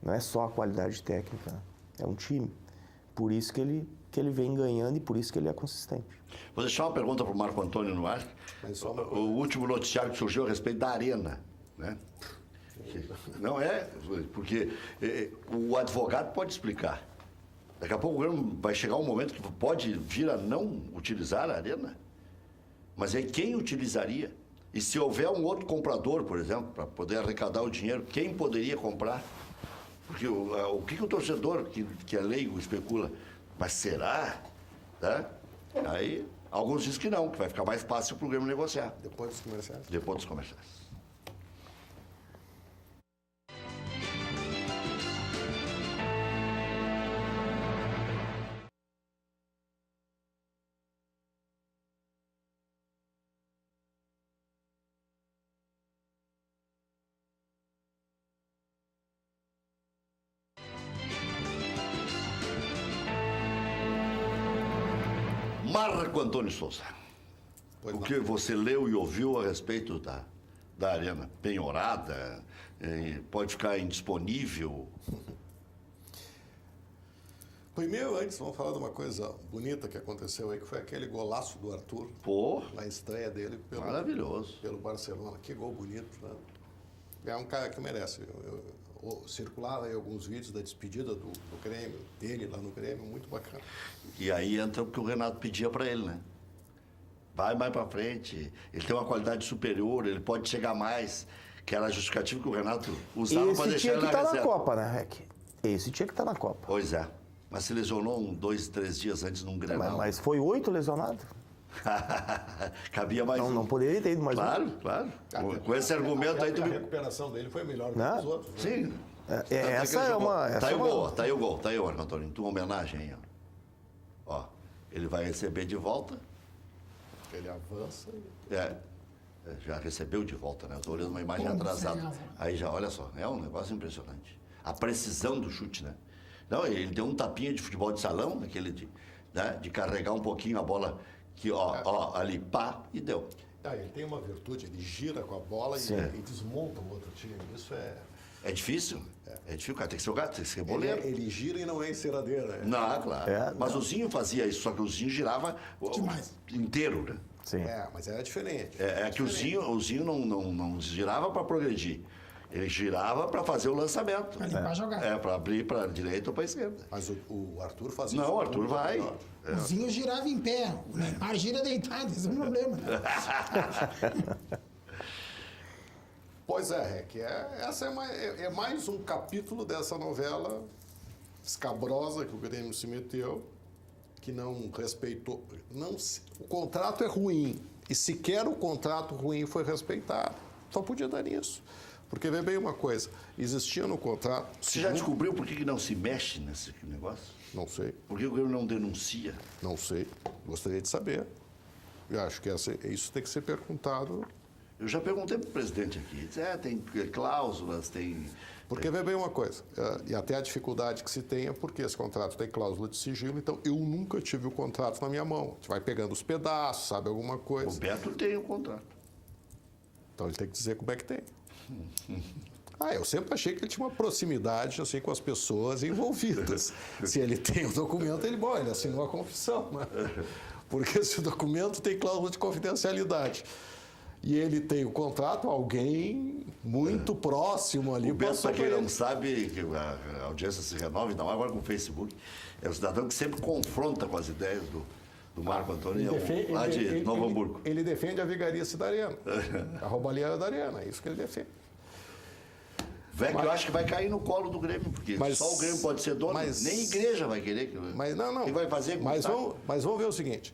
B: Não é só a qualidade técnica. É um time. Por isso que ele vem ganhando e por isso que ele é consistente.
A: Vou deixar uma pergunta para o Marco Antônio no ar. O último noticiário que surgiu a respeito da Arena, né? Não é, porque o advogado pode explicar. Daqui a pouco o Grêmio vai chegar um momento que pode vir a não utilizar a Arena. Mas é quem utilizaria? E se houver um outro comprador, por exemplo, para poder arrecadar o dinheiro, quem poderia comprar? Porque o que o torcedor que é leigo especula? Mas será? Né? Aí, alguns dizem que não, que vai ficar mais fácil para o Grêmio negociar.
D: Depois dos comerciais?
A: Depois dos comerciais. Marco Antônio Souza,
D: Pois
A: o
D: não.
A: que você leu e ouviu a respeito da Arena penhorada, pode ficar indisponível?
D: Primeiro, antes, vamos falar de uma coisa bonita que aconteceu aí, que foi aquele golaço do Arthur,
A: Pô,
D: na estreia dele
A: maravilhoso.
D: pelo Barcelona. Que gol bonito, né? É um cara que merece. Circularam aí alguns vídeos da despedida do Grêmio, dele lá no Grêmio, muito bacana.
A: E aí entra o que o Renato pedia para ele, né? Vai mais para frente, ele tem uma qualidade superior, ele pode chegar mais, que era a justificativa que o Renato usava para
B: Esse
A: deixar
B: tinha
A: ele
B: que
A: na
B: estar na
A: reserva.
B: Copa, né, Rec? Esse tinha que estar na Copa.
A: Pois é, mas se lesionou 2, 3 dias antes num Grenal.
B: Mas foi 8 lesionados.
A: Cabia mais
B: Não poderia ter ido mais
A: Claro, claro. Com esse argumento aí tu
D: A
A: me...
D: recuperação dele foi melhor do que
B: Né?
D: os outros. Né?
A: Sim.
B: Essa é uma...
A: Tá aí o gol, tá aí o gol, tá aí o Marco Antônio, tua homenagem aí, ó. Ele vai receber de volta.
D: Ele avança e...
A: Já recebeu de volta, né? Eu tô olhando uma imagem atrasada. Aí já, olha só, é um negócio impressionante. A precisão do chute, né? Não, ele deu um tapinha de futebol de salão, aquele de carregar um pouquinho a bola, que ali, pá, e deu.
D: Ele tem uma virtude, ele gira com a bola e desmonta o outro time. Isso é...
A: É difícil? É difícil, cara. Tem que ser o gato, tem que ser boleiro.
D: Ele gira e não é enceradeira.
A: Não, claro. Mas o Zinho fazia isso, só que o Zinho girava
C: Demais.
A: inteiro, né?
B: Sim.
D: Mas era diferente.
A: É que o Zinho não girava para progredir. Ele girava para fazer o lançamento.
C: Pra limpar a jogada.
A: Para abrir para a direita ou para a esquerda.
D: Mas o Arthur fazia isso.
A: Não, o Arthur vai.
C: O Zinho girava em pé, o Neymar gira deitado, esse é o problema. Né?
D: Pois é, que essa é mais um capítulo dessa novela escabrosa que o Grêmio se meteu, que não respeitou. O contrato é ruim, e sequer o contrato ruim foi respeitado. Só podia dar nisso. Porque vê bem uma coisa, existia no contrato...
A: Você já descobriu por que não se mexe nesse negócio?
D: Não sei.
A: Por que o Grêmio não denuncia?
D: Não sei. Gostaria de saber. Eu acho que isso tem que ser perguntado.
A: Eu já perguntei para o presidente aqui. Diz, tem cláusulas, tem...
D: Porque vê bem uma coisa, e até a dificuldade que se tem é porque esse contrato tem cláusula de sigilo, então eu nunca tive o contrato na minha mão. A gente vai pegando os pedaços, sabe, alguma coisa.
A: O Beto tem o contrato.
D: Então ele tem que dizer como é que tem. Eu sempre achei que ele tinha uma proximidade assim, com as pessoas envolvidas. Se ele tem o documento, ele assinou a confissão. Né? Porque se o documento tem cláusula de confidencialidade e ele tem o contrato, alguém muito próximo ali...
A: O Beto, para quem não sabe, que a audiência se renova, ainda mais agora com o Facebook, é um cidadão que sempre confronta com as ideias do Marco Antônio, lá de Novo Hamburgo.
D: Ele defende a vigarice da Arena, a roubalheira da Arena, é isso que ele defende.
A: Velho, eu acho que vai cair no colo do Grêmio, porque só o Grêmio pode ser dono, nem igreja vai querer.
D: Mas não.
A: Quem vai fazer?
D: Mas vamos ver o seguinte,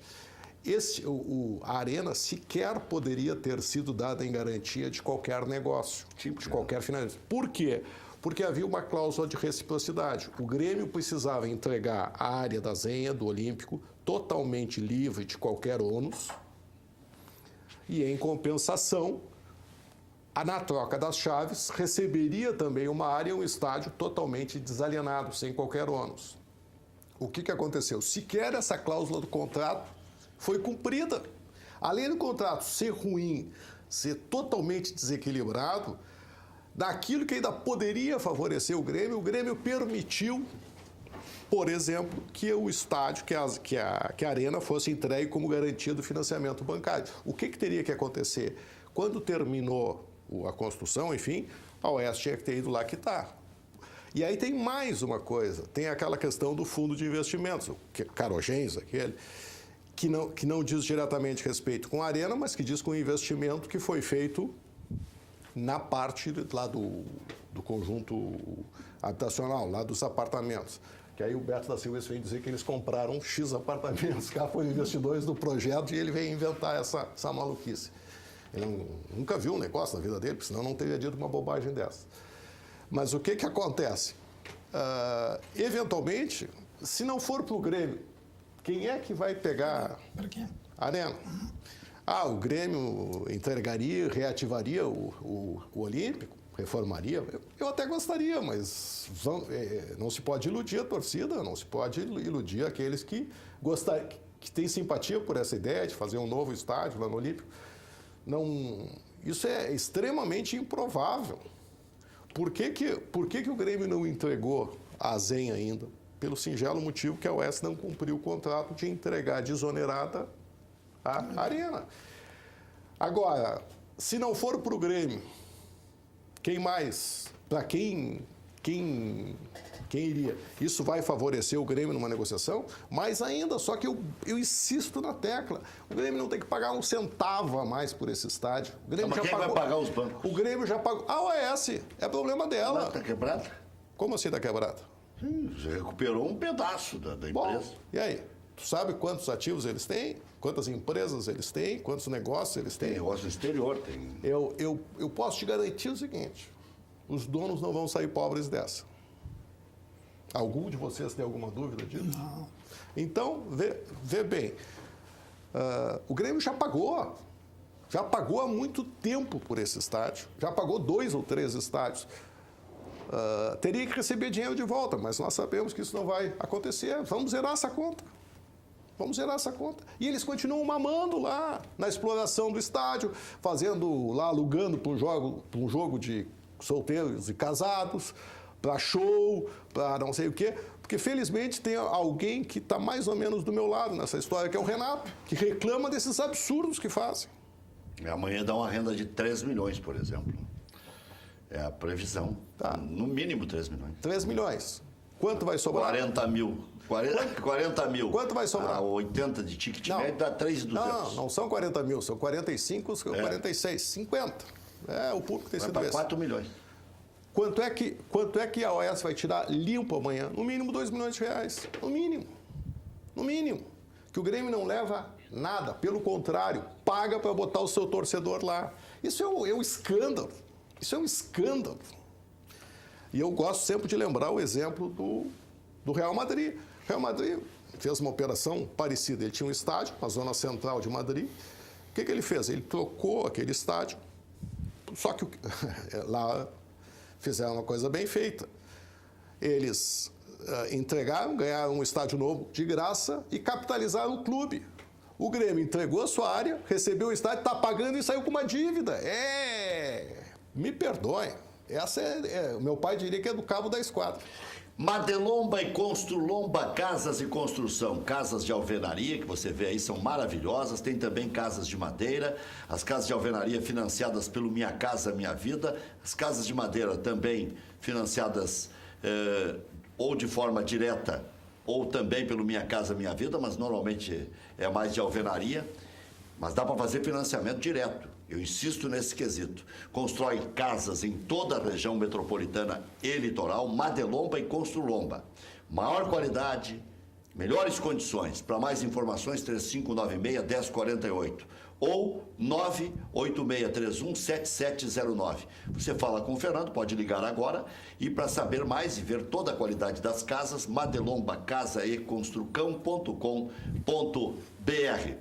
D: a Arena sequer poderia ter sido dada em garantia de qualquer negócio, de qualquer finalização. Por quê? Porque havia uma cláusula de reciprocidade. O Grêmio precisava entregar a área da Zenha, do Olímpico, totalmente livre de qualquer ônus, e em compensação, na troca das chaves, receberia também uma área e um estádio totalmente desalienado, sem qualquer ônus. O que aconteceu? Sequer essa cláusula do contrato foi cumprida. Além do contrato ser ruim, ser totalmente desequilibrado, daquilo que ainda poderia favorecer o Grêmio permitiu, por exemplo, que o estádio, que a Arena fosse entregue como garantia do financiamento bancário. O que teria que acontecer? Quando terminou a construção, enfim, a Oeste tinha que ter ido lá quitar. E aí tem mais uma coisa, tem aquela questão do fundo de investimentos, o Carogens, aquele, que não diz diretamente respeito com a Arena, mas que diz com o investimento que foi feito na parte lá do conjunto habitacional, lá dos apartamentos. Que aí o Beto da Silva vem dizer que eles compraram X apartamentos, cá foram investidores do projeto e ele veio inventar essa maluquice. Ele nunca viu um negócio na vida dele, senão não teria dito uma bobagem dessa. Mas o que acontece? Eventualmente, se não for para o Grêmio, quem é que vai pegar a Arena? O Grêmio entregaria, reativaria o Olímpico, reformaria? Eu até gostaria, mas não se pode iludir a torcida, não se pode iludir aqueles que têm simpatia por essa ideia de fazer um novo estádio lá no Olímpico. Isso é extremamente improvável. Por que o Grêmio não entregou a Zenha ainda? Pelo singelo motivo que a Oeste não cumpriu o contrato de entregar desonerada a Arena. Agora, se não for para o Grêmio, quem mais? Para quem iria? Isso vai favorecer o Grêmio numa negociação? Mais ainda, só que eu insisto na tecla. O Grêmio não tem que pagar um centavo a mais por esse estádio. O Grêmio
A: mas quem vai pagar os bancos?
D: O Grêmio já pagou. A OAS, é problema dela.
A: Está quebrada?
D: Como assim está quebrada?
A: Já recuperou um pedaço da empresa.
D: Bom, e aí? Tu sabe quantos ativos eles têm? Quantas empresas eles têm? Quantos negócios eles têm?
A: Tem negócio no exterior.
D: Eu posso te garantir o seguinte. Os donos não vão sair pobres dessa. Algum de vocês tem alguma dúvida disso?
C: Não.
D: Então, vê bem. O Grêmio já pagou há muito tempo por esse estádio. Já pagou 2 ou 3 estádios. Teria que receber dinheiro de volta, mas nós sabemos que isso não vai acontecer. Vamos zerar essa conta. Vamos zerar essa conta. E eles continuam mamando lá, na exploração do estádio, fazendo lá, alugando para um jogo de solteiros e casados, para show, para não sei o quê. Porque, felizmente, tem alguém que está mais ou menos do meu lado nessa história, que é o Renato, que reclama desses absurdos que fazem.
A: Amanhã dá uma renda de 3 milhões, por exemplo. É a previsão.
D: Tá.
A: No mínimo 3 milhões.
D: 3 milhões. Quanto vai sobrar?
A: 40 mil. 40 mil.
D: Quanto vai sobrar?
A: 80 de ticket
D: Não.
A: médio dá 3.200.
D: Não são 40 mil, são 45, 46, 50. É, o público tem
A: Vai
D: sido
A: para
D: esse.
A: 4 milhões.
D: Quanto é que a OS vai tirar limpo amanhã? No mínimo 2 milhões de reais. No mínimo. No mínimo. Que o Grêmio não leva nada. Pelo contrário, paga para botar o seu torcedor lá. Isso é um escândalo. Isso é um escândalo. E eu gosto sempre de lembrar o exemplo do Real Madrid. O Real Madrid fez uma operação parecida. Ele tinha um estádio na zona central de Madrid. O que ele fez? Ele trocou aquele estádio, só que lá fizeram uma coisa bem feita. Eles ganharam um estádio novo de graça e capitalizaram o clube. O Grêmio entregou a sua área, recebeu o estádio, está pagando e saiu com uma dívida. Me perdoem. Essa o meu pai diria que é do cabo da esquadra.
A: Madelomba e Construlomba Casas e Construção. Casas de alvenaria, que você vê aí, são maravilhosas. Tem também casas de madeira. As casas de alvenaria financiadas pelo Minha Casa Minha Vida. As casas de madeira também financiadas ou de forma direta ou também pelo Minha Casa Minha Vida, mas normalmente é mais de alvenaria. Mas dá para fazer financiamento direto. Eu insisto nesse quesito. Constrói casas em toda a região metropolitana e litoral, Madelomba e Construlomba. Maior qualidade, melhores condições. Para mais informações, 3596-1048 ou 98631-7709. Você fala com o Fernando, pode ligar agora. E para saber mais e ver toda a qualidade das casas, Madelomba Casa e Construcão.com.br.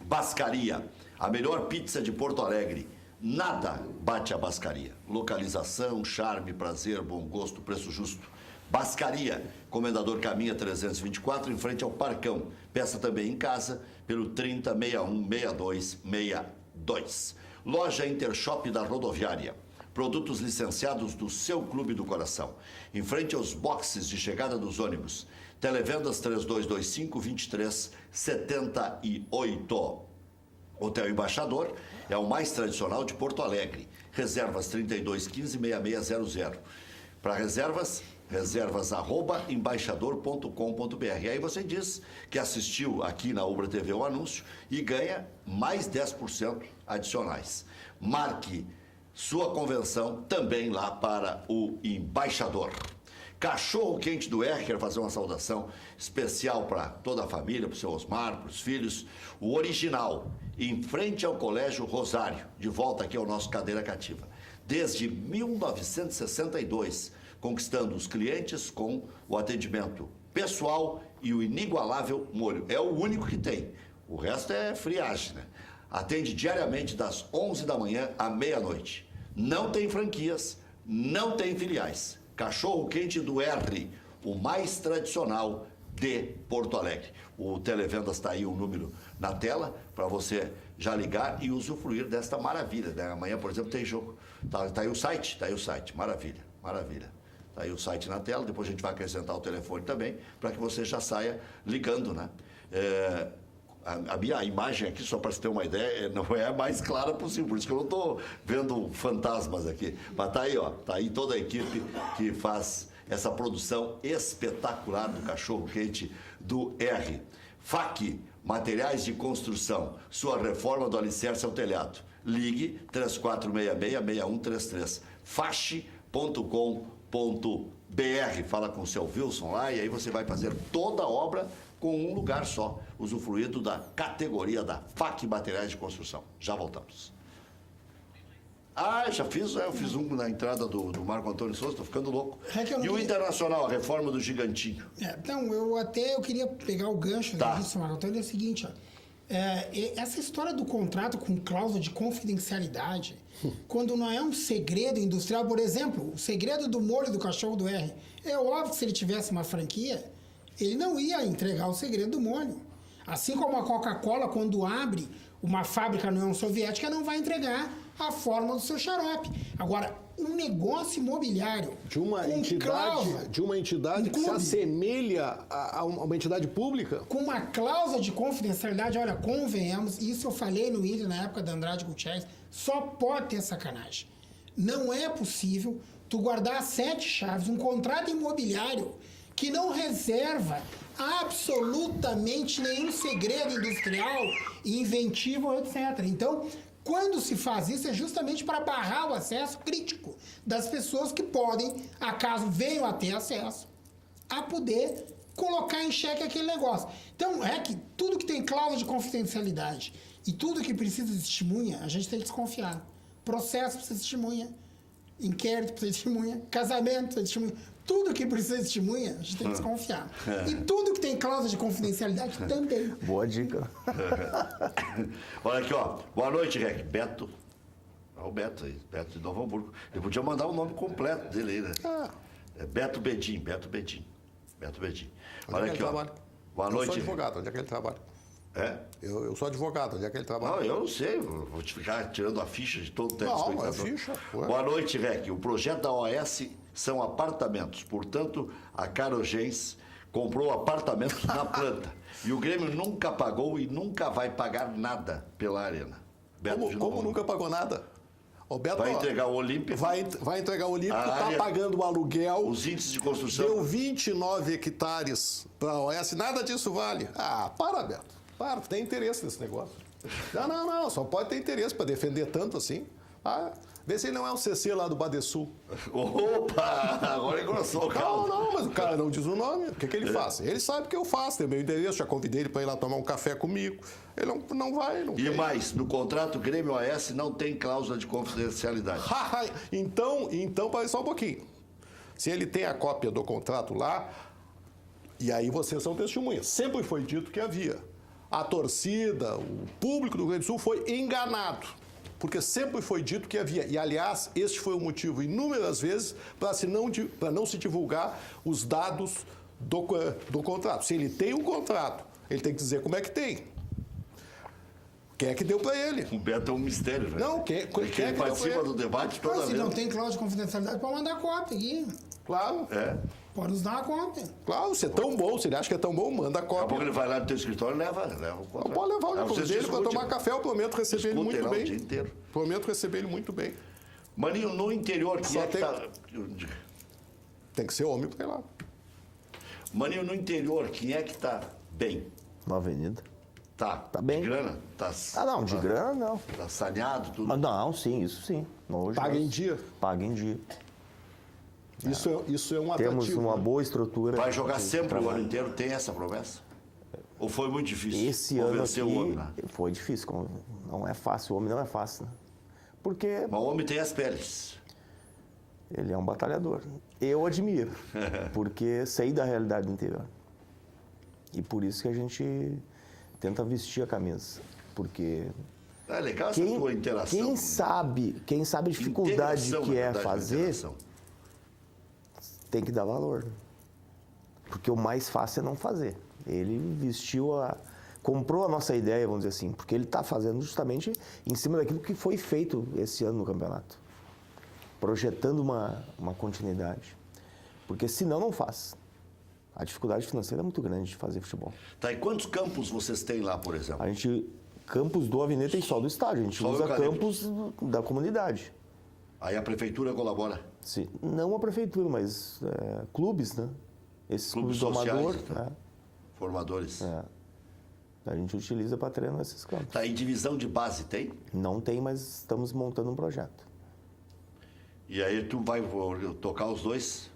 A: Bascaria, a melhor pizza de Porto Alegre. Nada bate a Bascaria. Localização, charme, prazer, bom gosto, preço justo. Bascaria, Comendador Caminha 324, em frente ao Parcão. Peça também em casa pelo 3061-6262. Loja Intershop da Rodoviária. Produtos licenciados do seu clube do coração. Em frente aos boxes de chegada dos ônibus. Televendas 3225-2378. Hotel Embaixador é o mais tradicional de Porto Alegre. Reservas 3215-6600. Para reservas @embaixador.com.br. Aí você diz que assistiu aqui na Ubra TV o anúncio e ganha mais 10% adicionais. Marque sua convenção também lá para o Embaixador. Cachorro Quente do R, quero fazer uma saudação especial para toda a família, para o seu Osmar, para os filhos. O original, em frente ao Colégio Rosário, de volta aqui ao nosso Cadeira Cativa. Desde 1962, conquistando os clientes com o atendimento pessoal e o inigualável molho. É o único que tem. O resto é friagem, né? Atende diariamente das 11 da manhã à meia-noite. Não tem franquias, não tem filiais. Cachorro Quente do R, o mais tradicional de Porto Alegre. O Televendas está aí, o número na tela, para você já ligar e usufruir desta maravilha, né? Amanhã, por exemplo, tem jogo. Tá aí o site, maravilha, maravilha. Tá aí o site na tela, depois a gente vai acrescentar o telefone também, para que você já saia ligando, né? A minha imagem aqui, só para você ter uma ideia, não é a mais clara possível, por isso que eu não estou vendo fantasmas aqui. Mas tá aí, ó, tá aí toda a equipe que faz essa produção espetacular do Cachorro Quente do R. FAC, materiais de construção, sua reforma do alicerce ao telhado. Ligue 3466-6133, fache.com.br. Fala com o seu Wilson lá e aí você vai fazer toda a obra com um lugar só, usufruído da categoria da FAC Materiais de Construção. Já voltamos. Eu fiz um na entrada do Marco Antônio Souza, tô ficando louco. E o Internacional, a reforma do Gigantinho?
C: Então, eu queria pegar o gancho disso, Marco Antônio, é o seguinte, ó. Essa história do contrato com cláusula de confidencialidade, quando não é um segredo industrial, por exemplo, o segredo do molho do cachorro do R, é óbvio que se ele tivesse uma franquia, ele não ia entregar o segredo do molho. Assim como a Coca-Cola, quando abre uma fábrica na União Soviética, não vai entregar a fórmula do seu xarope. Agora, um negócio imobiliário
D: De uma
C: com
D: entidade que se
C: clube.
D: assemelha a uma entidade pública?
C: com uma cláusula de confidencialidade, olha, convenhamos, isso eu falei no Inter na época da Andrade Gutierrez, só pode ter sacanagem. Não é possível tu guardar 7 chaves, um contrato imobiliário que não reserva absolutamente nenhum segredo industrial, inventivo, etc. Então, quando se faz isso, é justamente para barrar o acesso crítico das pessoas que podem, acaso venham a ter acesso, a poder colocar em xeque aquele negócio. Então, é que tudo que tem cláusula de confidencialidade e tudo que precisa de testemunha, a gente tem que desconfiar. Processo precisa de testemunha, inquérito precisa de testemunha, casamento precisa de testemunha. Tudo que precisa de testemunha, a gente tem que desconfiar. E tudo que tem cláusula de confidencialidade também.
B: Boa dica.
A: Olha aqui, ó. Boa noite, Rec. Beto. Olha o Beto aí. Beto de Novo Hamburgo. Ele podia mandar o nome completo dele aí, né? É Beto Bedin. Beto Bedin. Beto Bedin. Olha aqui, ó. Boa noite.
D: Eu sou advogado. Onde é que ele trabalha?
A: É?
D: Eu sou advogado. Onde é que ele trabalha?
A: Não, eu não sei. Vou te ficar tirando a ficha de todo o telespectador.
D: Não, é ficha. Ué.
A: Boa noite, Rec. O projeto da OS são apartamentos. Portanto, a Carogens comprou apartamentos na planta. E o Grêmio nunca pagou e nunca vai pagar nada pela Arena. Beto de Novo
D: Como
A: Hamburgo.
D: nunca pagou nada? O Beto,
A: Vai
D: ó,
A: entregar o Olímpico.
D: vai entregar o Olímpico,
A: A
D: está
A: área-
D: pagando o aluguel.
A: Os índices de construção.
D: Deu 29 hectares para a OS, nada disso vale. Ah, para, Beto. Para, tem interesse nesse negócio. Não, só pode ter interesse para defender tanto assim. Ah, vê se ele não é um CC lá do Badesul.
A: Opa! Agora engrossou o caldo.
D: Não, mas o cara não diz o nome. O que ele faz? Ele sabe que eu faço, tem meu endereço, já convidei ele para ir lá tomar um café comigo. Ele não vai, não
A: E
D: quer.
A: mais, no contrato Grêmio OS não tem cláusula de confidencialidade.
D: Então, para só um pouquinho. Se ele tem a cópia do contrato lá, e aí vocês são testemunhas. Sempre foi dito que havia. A torcida, o público do Rio Grande do Sul foi enganado. Porque sempre foi dito que havia. E, aliás, este foi o motivo, inúmeras vezes, para não se divulgar os dados do contrato. Se ele tem um contrato, ele tem que dizer como é que tem. Quem é que deu para ele?
A: O Beto é um mistério, velho.
D: Não, quem é
A: Ele
D: que deu
A: participa
D: pra ele?
A: do debate toda
C: Mas se
A: vez.
C: não tem cláusula de confidencialidade, pode mandar cópia aqui.
D: Claro,
A: É.
C: Pode nos dar uma cópia.
D: claro, se é tão bom, se ele acha que é tão bom, manda a
A: Daqui a pouco
D: cópia.
A: ele vai lá no teu escritório e leva o contrato.
D: Pode levar o
A: Aí
D: livro
A: vocês
D: dele para
A: discutem.
D: tomar café, eu prometo receber ele
A: Discutem
D: muito
A: lá o
D: bem.
A: dia inteiro.
D: Prometo receber ele muito bem.
A: Maninho, no interior, quem
D: Só
A: é que
D: tem-
A: tá...
D: Tem que ser homem para ir lá.
A: Maninho, no interior, quem é que tá bem?
B: Na avenida.
A: Tá
B: bem.
A: De grana? Tá,
B: Ah, não, de grana não.
A: Tá saneado, tudo?
B: Mas não, sim, isso sim. Hoje
D: Paga
B: nós-
D: em dia.
B: Paga em dia.
D: Isso é um
B: Temos
D: atrativo.
B: uma
D: né?
B: boa estrutura.
A: Vai jogar
B: de
A: sempre o
B: trabalho.
A: ano inteiro? Tem essa promessa? Ou foi muito difícil?
B: Esse
A: Ou
B: ano
A: vencer o homem lá?
B: aqui foi difícil. Não é fácil, o homem não é fácil. Né? Porque
A: Mas o homem tem as peles.
B: ele é um batalhador. Eu admiro, porque sei da realidade do interior. E por isso que a gente tenta vestir a camisa. Porque
A: É legal essa tua interação.
B: quem sabe a dificuldade
A: Integração,
B: que
A: na
B: é
A: verdade,
B: fazer,
A: interação.
B: tem que dar valor. Porque o mais fácil é não fazer. Ele comprou a nossa ideia, vamos dizer assim, porque ele está fazendo justamente em cima daquilo que foi feito esse ano no campeonato. Projetando uma continuidade. Porque senão não faz. A dificuldade financeira é muito grande de fazer futebol.
A: Tá, e quantos campos vocês têm lá, por exemplo?
B: A gente, campos do Avenida tem só do estádio, a gente
A: Só o
B: usa
A: eucalipto.
B: campos da comunidade.
A: Aí a prefeitura colabora.
B: Não a prefeitura, mas clubes, né? Esses
A: Clubes
B: clubes do
A: sociais,
B: amador,
A: então. Formadores.
B: a gente utiliza para treinar esses campos.
A: Tá, e divisão de base tem?
B: Não tem, mas estamos montando um projeto.
A: E aí tu vai tocar os dois?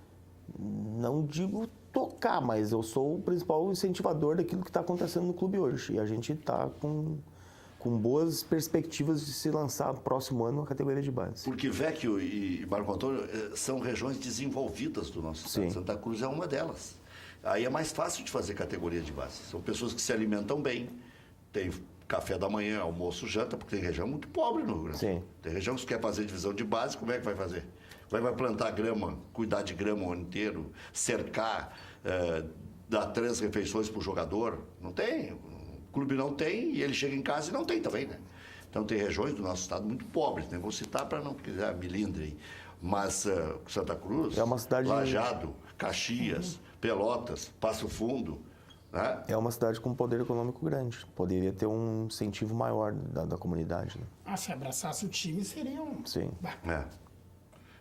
B: Não digo tocar, mas eu sou o principal incentivador daquilo que está acontecendo no clube hoje. E a gente está com boas perspectivas de se lançar próximo ano na categoria de base.
A: Porque Vecchio e Marco Antônio são regiões desenvolvidas do nosso estado.
B: Sim.
A: Santa Cruz é uma delas. Aí é mais fácil de fazer categoria de base. São pessoas que se alimentam bem, tem café da manhã, almoço, janta, porque tem região muito pobre no Rio Grande do Sul.
B: Sim.
A: Tem região que quer fazer divisão de base, como é que vai fazer? Vai plantar grama, cuidar de grama o ano inteiro, cercar, dar 3 refeições para o jogador? Não tem. clube não tem e ele chega em casa e não tem também, né? Então tem regiões do nosso estado muito pobres, né? Vou citar para não quiser Milindre aí. Mas Santa Cruz,
B: É uma cidade-
A: Lajeado, Caxias, Pelotas, Passo Fundo, né?
B: É uma cidade com um poder econômico grande. Poderia ter um incentivo maior da comunidade, né?
C: Ah, se abraçasse o time, seria um...
B: Sim.
C: Bah,
A: É.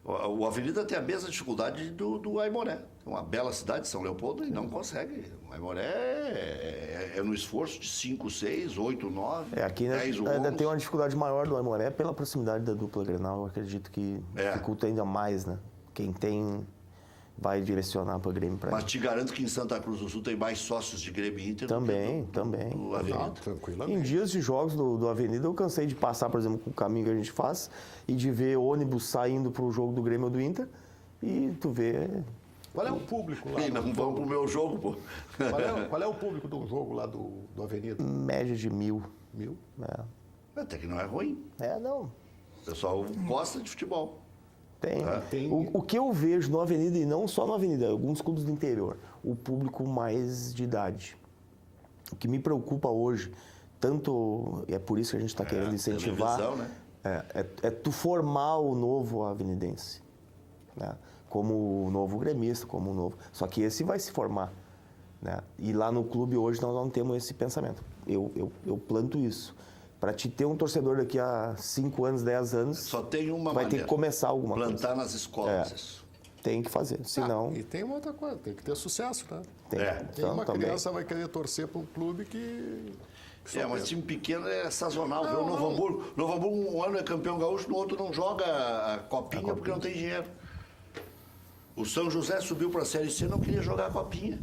A: O Avenida tem a mesma dificuldade do Aimoré. É uma bela cidade, São Leopoldo, e não consegue. O Aimoré é no esforço de 5, 6, 8, 9,
B: Aqui
A: 10 o
B: ainda
A: ônus.
B: tem uma dificuldade maior do Aimoré pela proximidade da dupla Grenal. Eu acredito que dificulta ainda mais, né? Quem tem vai direcionar para o Grêmio.
A: Mas te garanto que em Santa Cruz do Sul tem mais sócios de Grêmio e Inter
B: Também,
A: do que
B: também.
A: do Avenida.
D: Tranquilamente.
B: Em dias de jogos do Avenida, eu cansei de passar, por exemplo, com o caminho que a gente faz e de ver ônibus saindo para o jogo do Grêmio ou do Inter e tu vê...
D: Qual é o público lá?
A: E não vão pro meu jogo, pô.
D: Qual é o público do jogo lá do Avenida?
B: média de 1.000.
D: 1000?
A: Até que não é ruim.
B: Não.
A: O pessoal gosta de futebol.
B: Tem. O que eu vejo no Avenida, e não só no Avenida, alguns clubes do interior, o público mais de idade. O que me preocupa hoje, tanto, e é por isso que a gente está querendo incentivar,
A: televisão, né?
B: é tu formar o novo avenidense, né? Como o novo gremista, como o novo... Só que esse vai se formar, né? E lá no clube hoje nós não temos esse pensamento. Eu planto isso. Para te ter um torcedor daqui a 5 anos, 10 anos,
A: Só tem uma
B: vai
A: maneira.
B: ter que começar alguma
A: Plantar
B: coisa.
A: nas escolas isso.
B: Tem que fazer, senão...
D: E tem uma outra coisa, tem que ter sucesso, né?
B: Tem,
D: Tem uma
B: também.
D: criança vai querer torcer para um clube que só
A: Mas
D: pensa.
A: time pequeno é sazonal. Vê o Novo Hamburgo. Novo Hamburgo um ano é campeão gaúcho, no outro não joga a copinha porque não tem dinheiro. O São José subiu para a Série C e não queria jogar a copinha.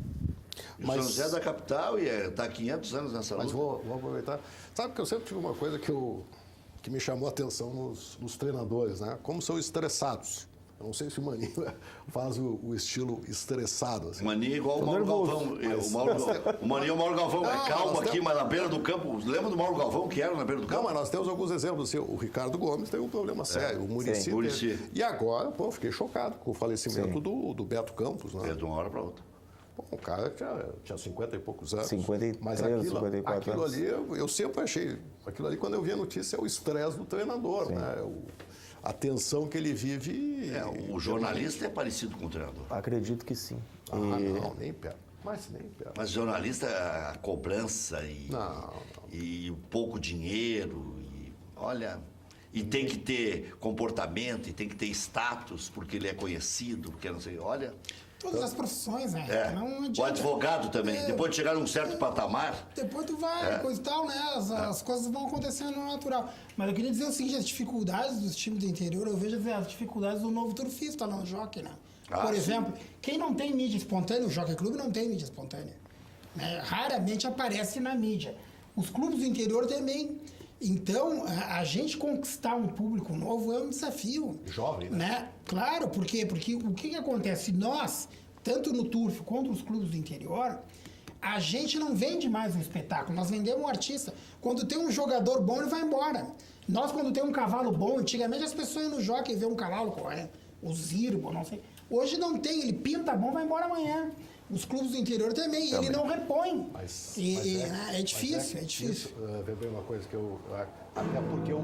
A: O São José é da capital e está há 500 anos nessa luta.
D: Mas vou aproveitar. Sabe que eu sempre tive uma coisa que me chamou a atenção nos treinadores, né? Como são estressados. Eu não sei se o Maninho faz o estilo estressado. Assim.
A: O Maninho é igual o Mauro Galvão. O Maninho é o Mauro Galvão. É calmo aqui, mas na beira do campo. Lembra do Mauro Galvão que era na beira do campo?
D: Não, mas nós temos alguns exemplos. Assim, o Ricardo Gomes tem um problema sério. O Muricy.
A: Muricy.
D: E agora, pô, fiquei chocado com o falecimento do Beto Campos. Né?
A: É de uma hora para outra.
D: Bom, o cara tinha 50 e poucos anos.
B: 53,
D: mas
B: 54
D: aquilo
B: anos.
D: ali, eu sempre achei... Aquilo ali, quando eu vi a notícia, é o estresse do treinador, né? A tensão que ele vive...
A: O jornalista é parecido com o treinador.
B: Acredito que sim.
D: Não, nem perto. Mas nem perto.
A: Mas jornalista, a cobrança e o pouco dinheiro, e olha, e tem que ter comportamento, e tem que ter status, porque ele é conhecido, porque não sei, olha...
C: Todas as profissões, né? Não
A: O
C: adianta.
A: advogado também, depois de chegar num certo patamar...
C: Depois tu vai, coisa e tal, né? As coisas vão acontecendo no natural. Mas eu queria dizer o seguinte, as dificuldades dos times do interior, eu vejo as dificuldades do novo turfista lá no Jockey, né? Por exemplo, quem não tem mídia espontânea, o Jockey Clube não tem mídia espontânea. Né? Raramente aparece na mídia. Os clubes do interior também. Então, a gente conquistar um público novo é um desafio.
D: Jovem, né?
C: Claro, por quê? Porque o que acontece? Nós, tanto no Turf quanto nos clubes do interior, a gente não vende mais um espetáculo, nós vendemos um artista. Quando tem um jogador bom, ele vai embora. Nós, quando tem um cavalo bom, antigamente as pessoas iam no jockey ver um cavalo correndo, o Zirbo, não sei. Hoje não tem, ele pinta bom, vai embora amanhã. Os clubes do interior também, ele não repõe. É difícil, é difícil.
D: Isso, Weber, uma coisa que eu... Até porque o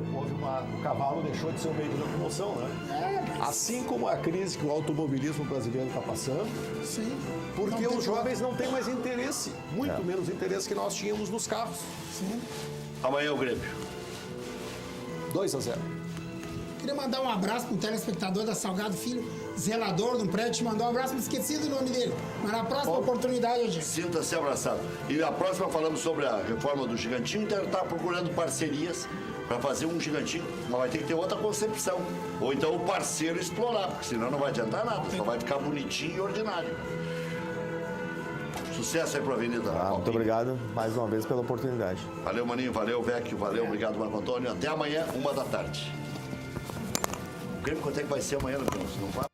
D: cavalo deixou de ser um meio de locomoção, né? Assim como a crise que o automobilismo brasileiro está passando,
C: Sim.
D: porque os jovens não têm mais interesse, muito menos interesse que nós tínhamos nos carros.
C: Sim.
A: Amanhã é o Grêmio.
D: 2-0.
C: Queria mandar um abraço para um telespectador da Salgado Filho, zelador de um prédio, te mandou um abraço, me esqueci do nome dele. Mas na próxima oportunidade, gente.
A: Sinta-se abraçado. E a próxima falamos sobre a reforma do Gigantinho, então ele está procurando parcerias para fazer um Gigantinho, mas vai ter que ter outra concepção. Ou então o parceiro explorar, porque senão não vai adiantar nada, só vai ficar bonitinho e ordinário. Sucesso aí pro Avenida.
B: Muito obrigado mais uma vez pela oportunidade.
A: Valeu, Maninho, valeu, Vecchio, valeu, obrigado, Marco Antônio. Até amanhã, 1h da tarde. O Grêmio, quanto é que vai ser amanhã, não vai?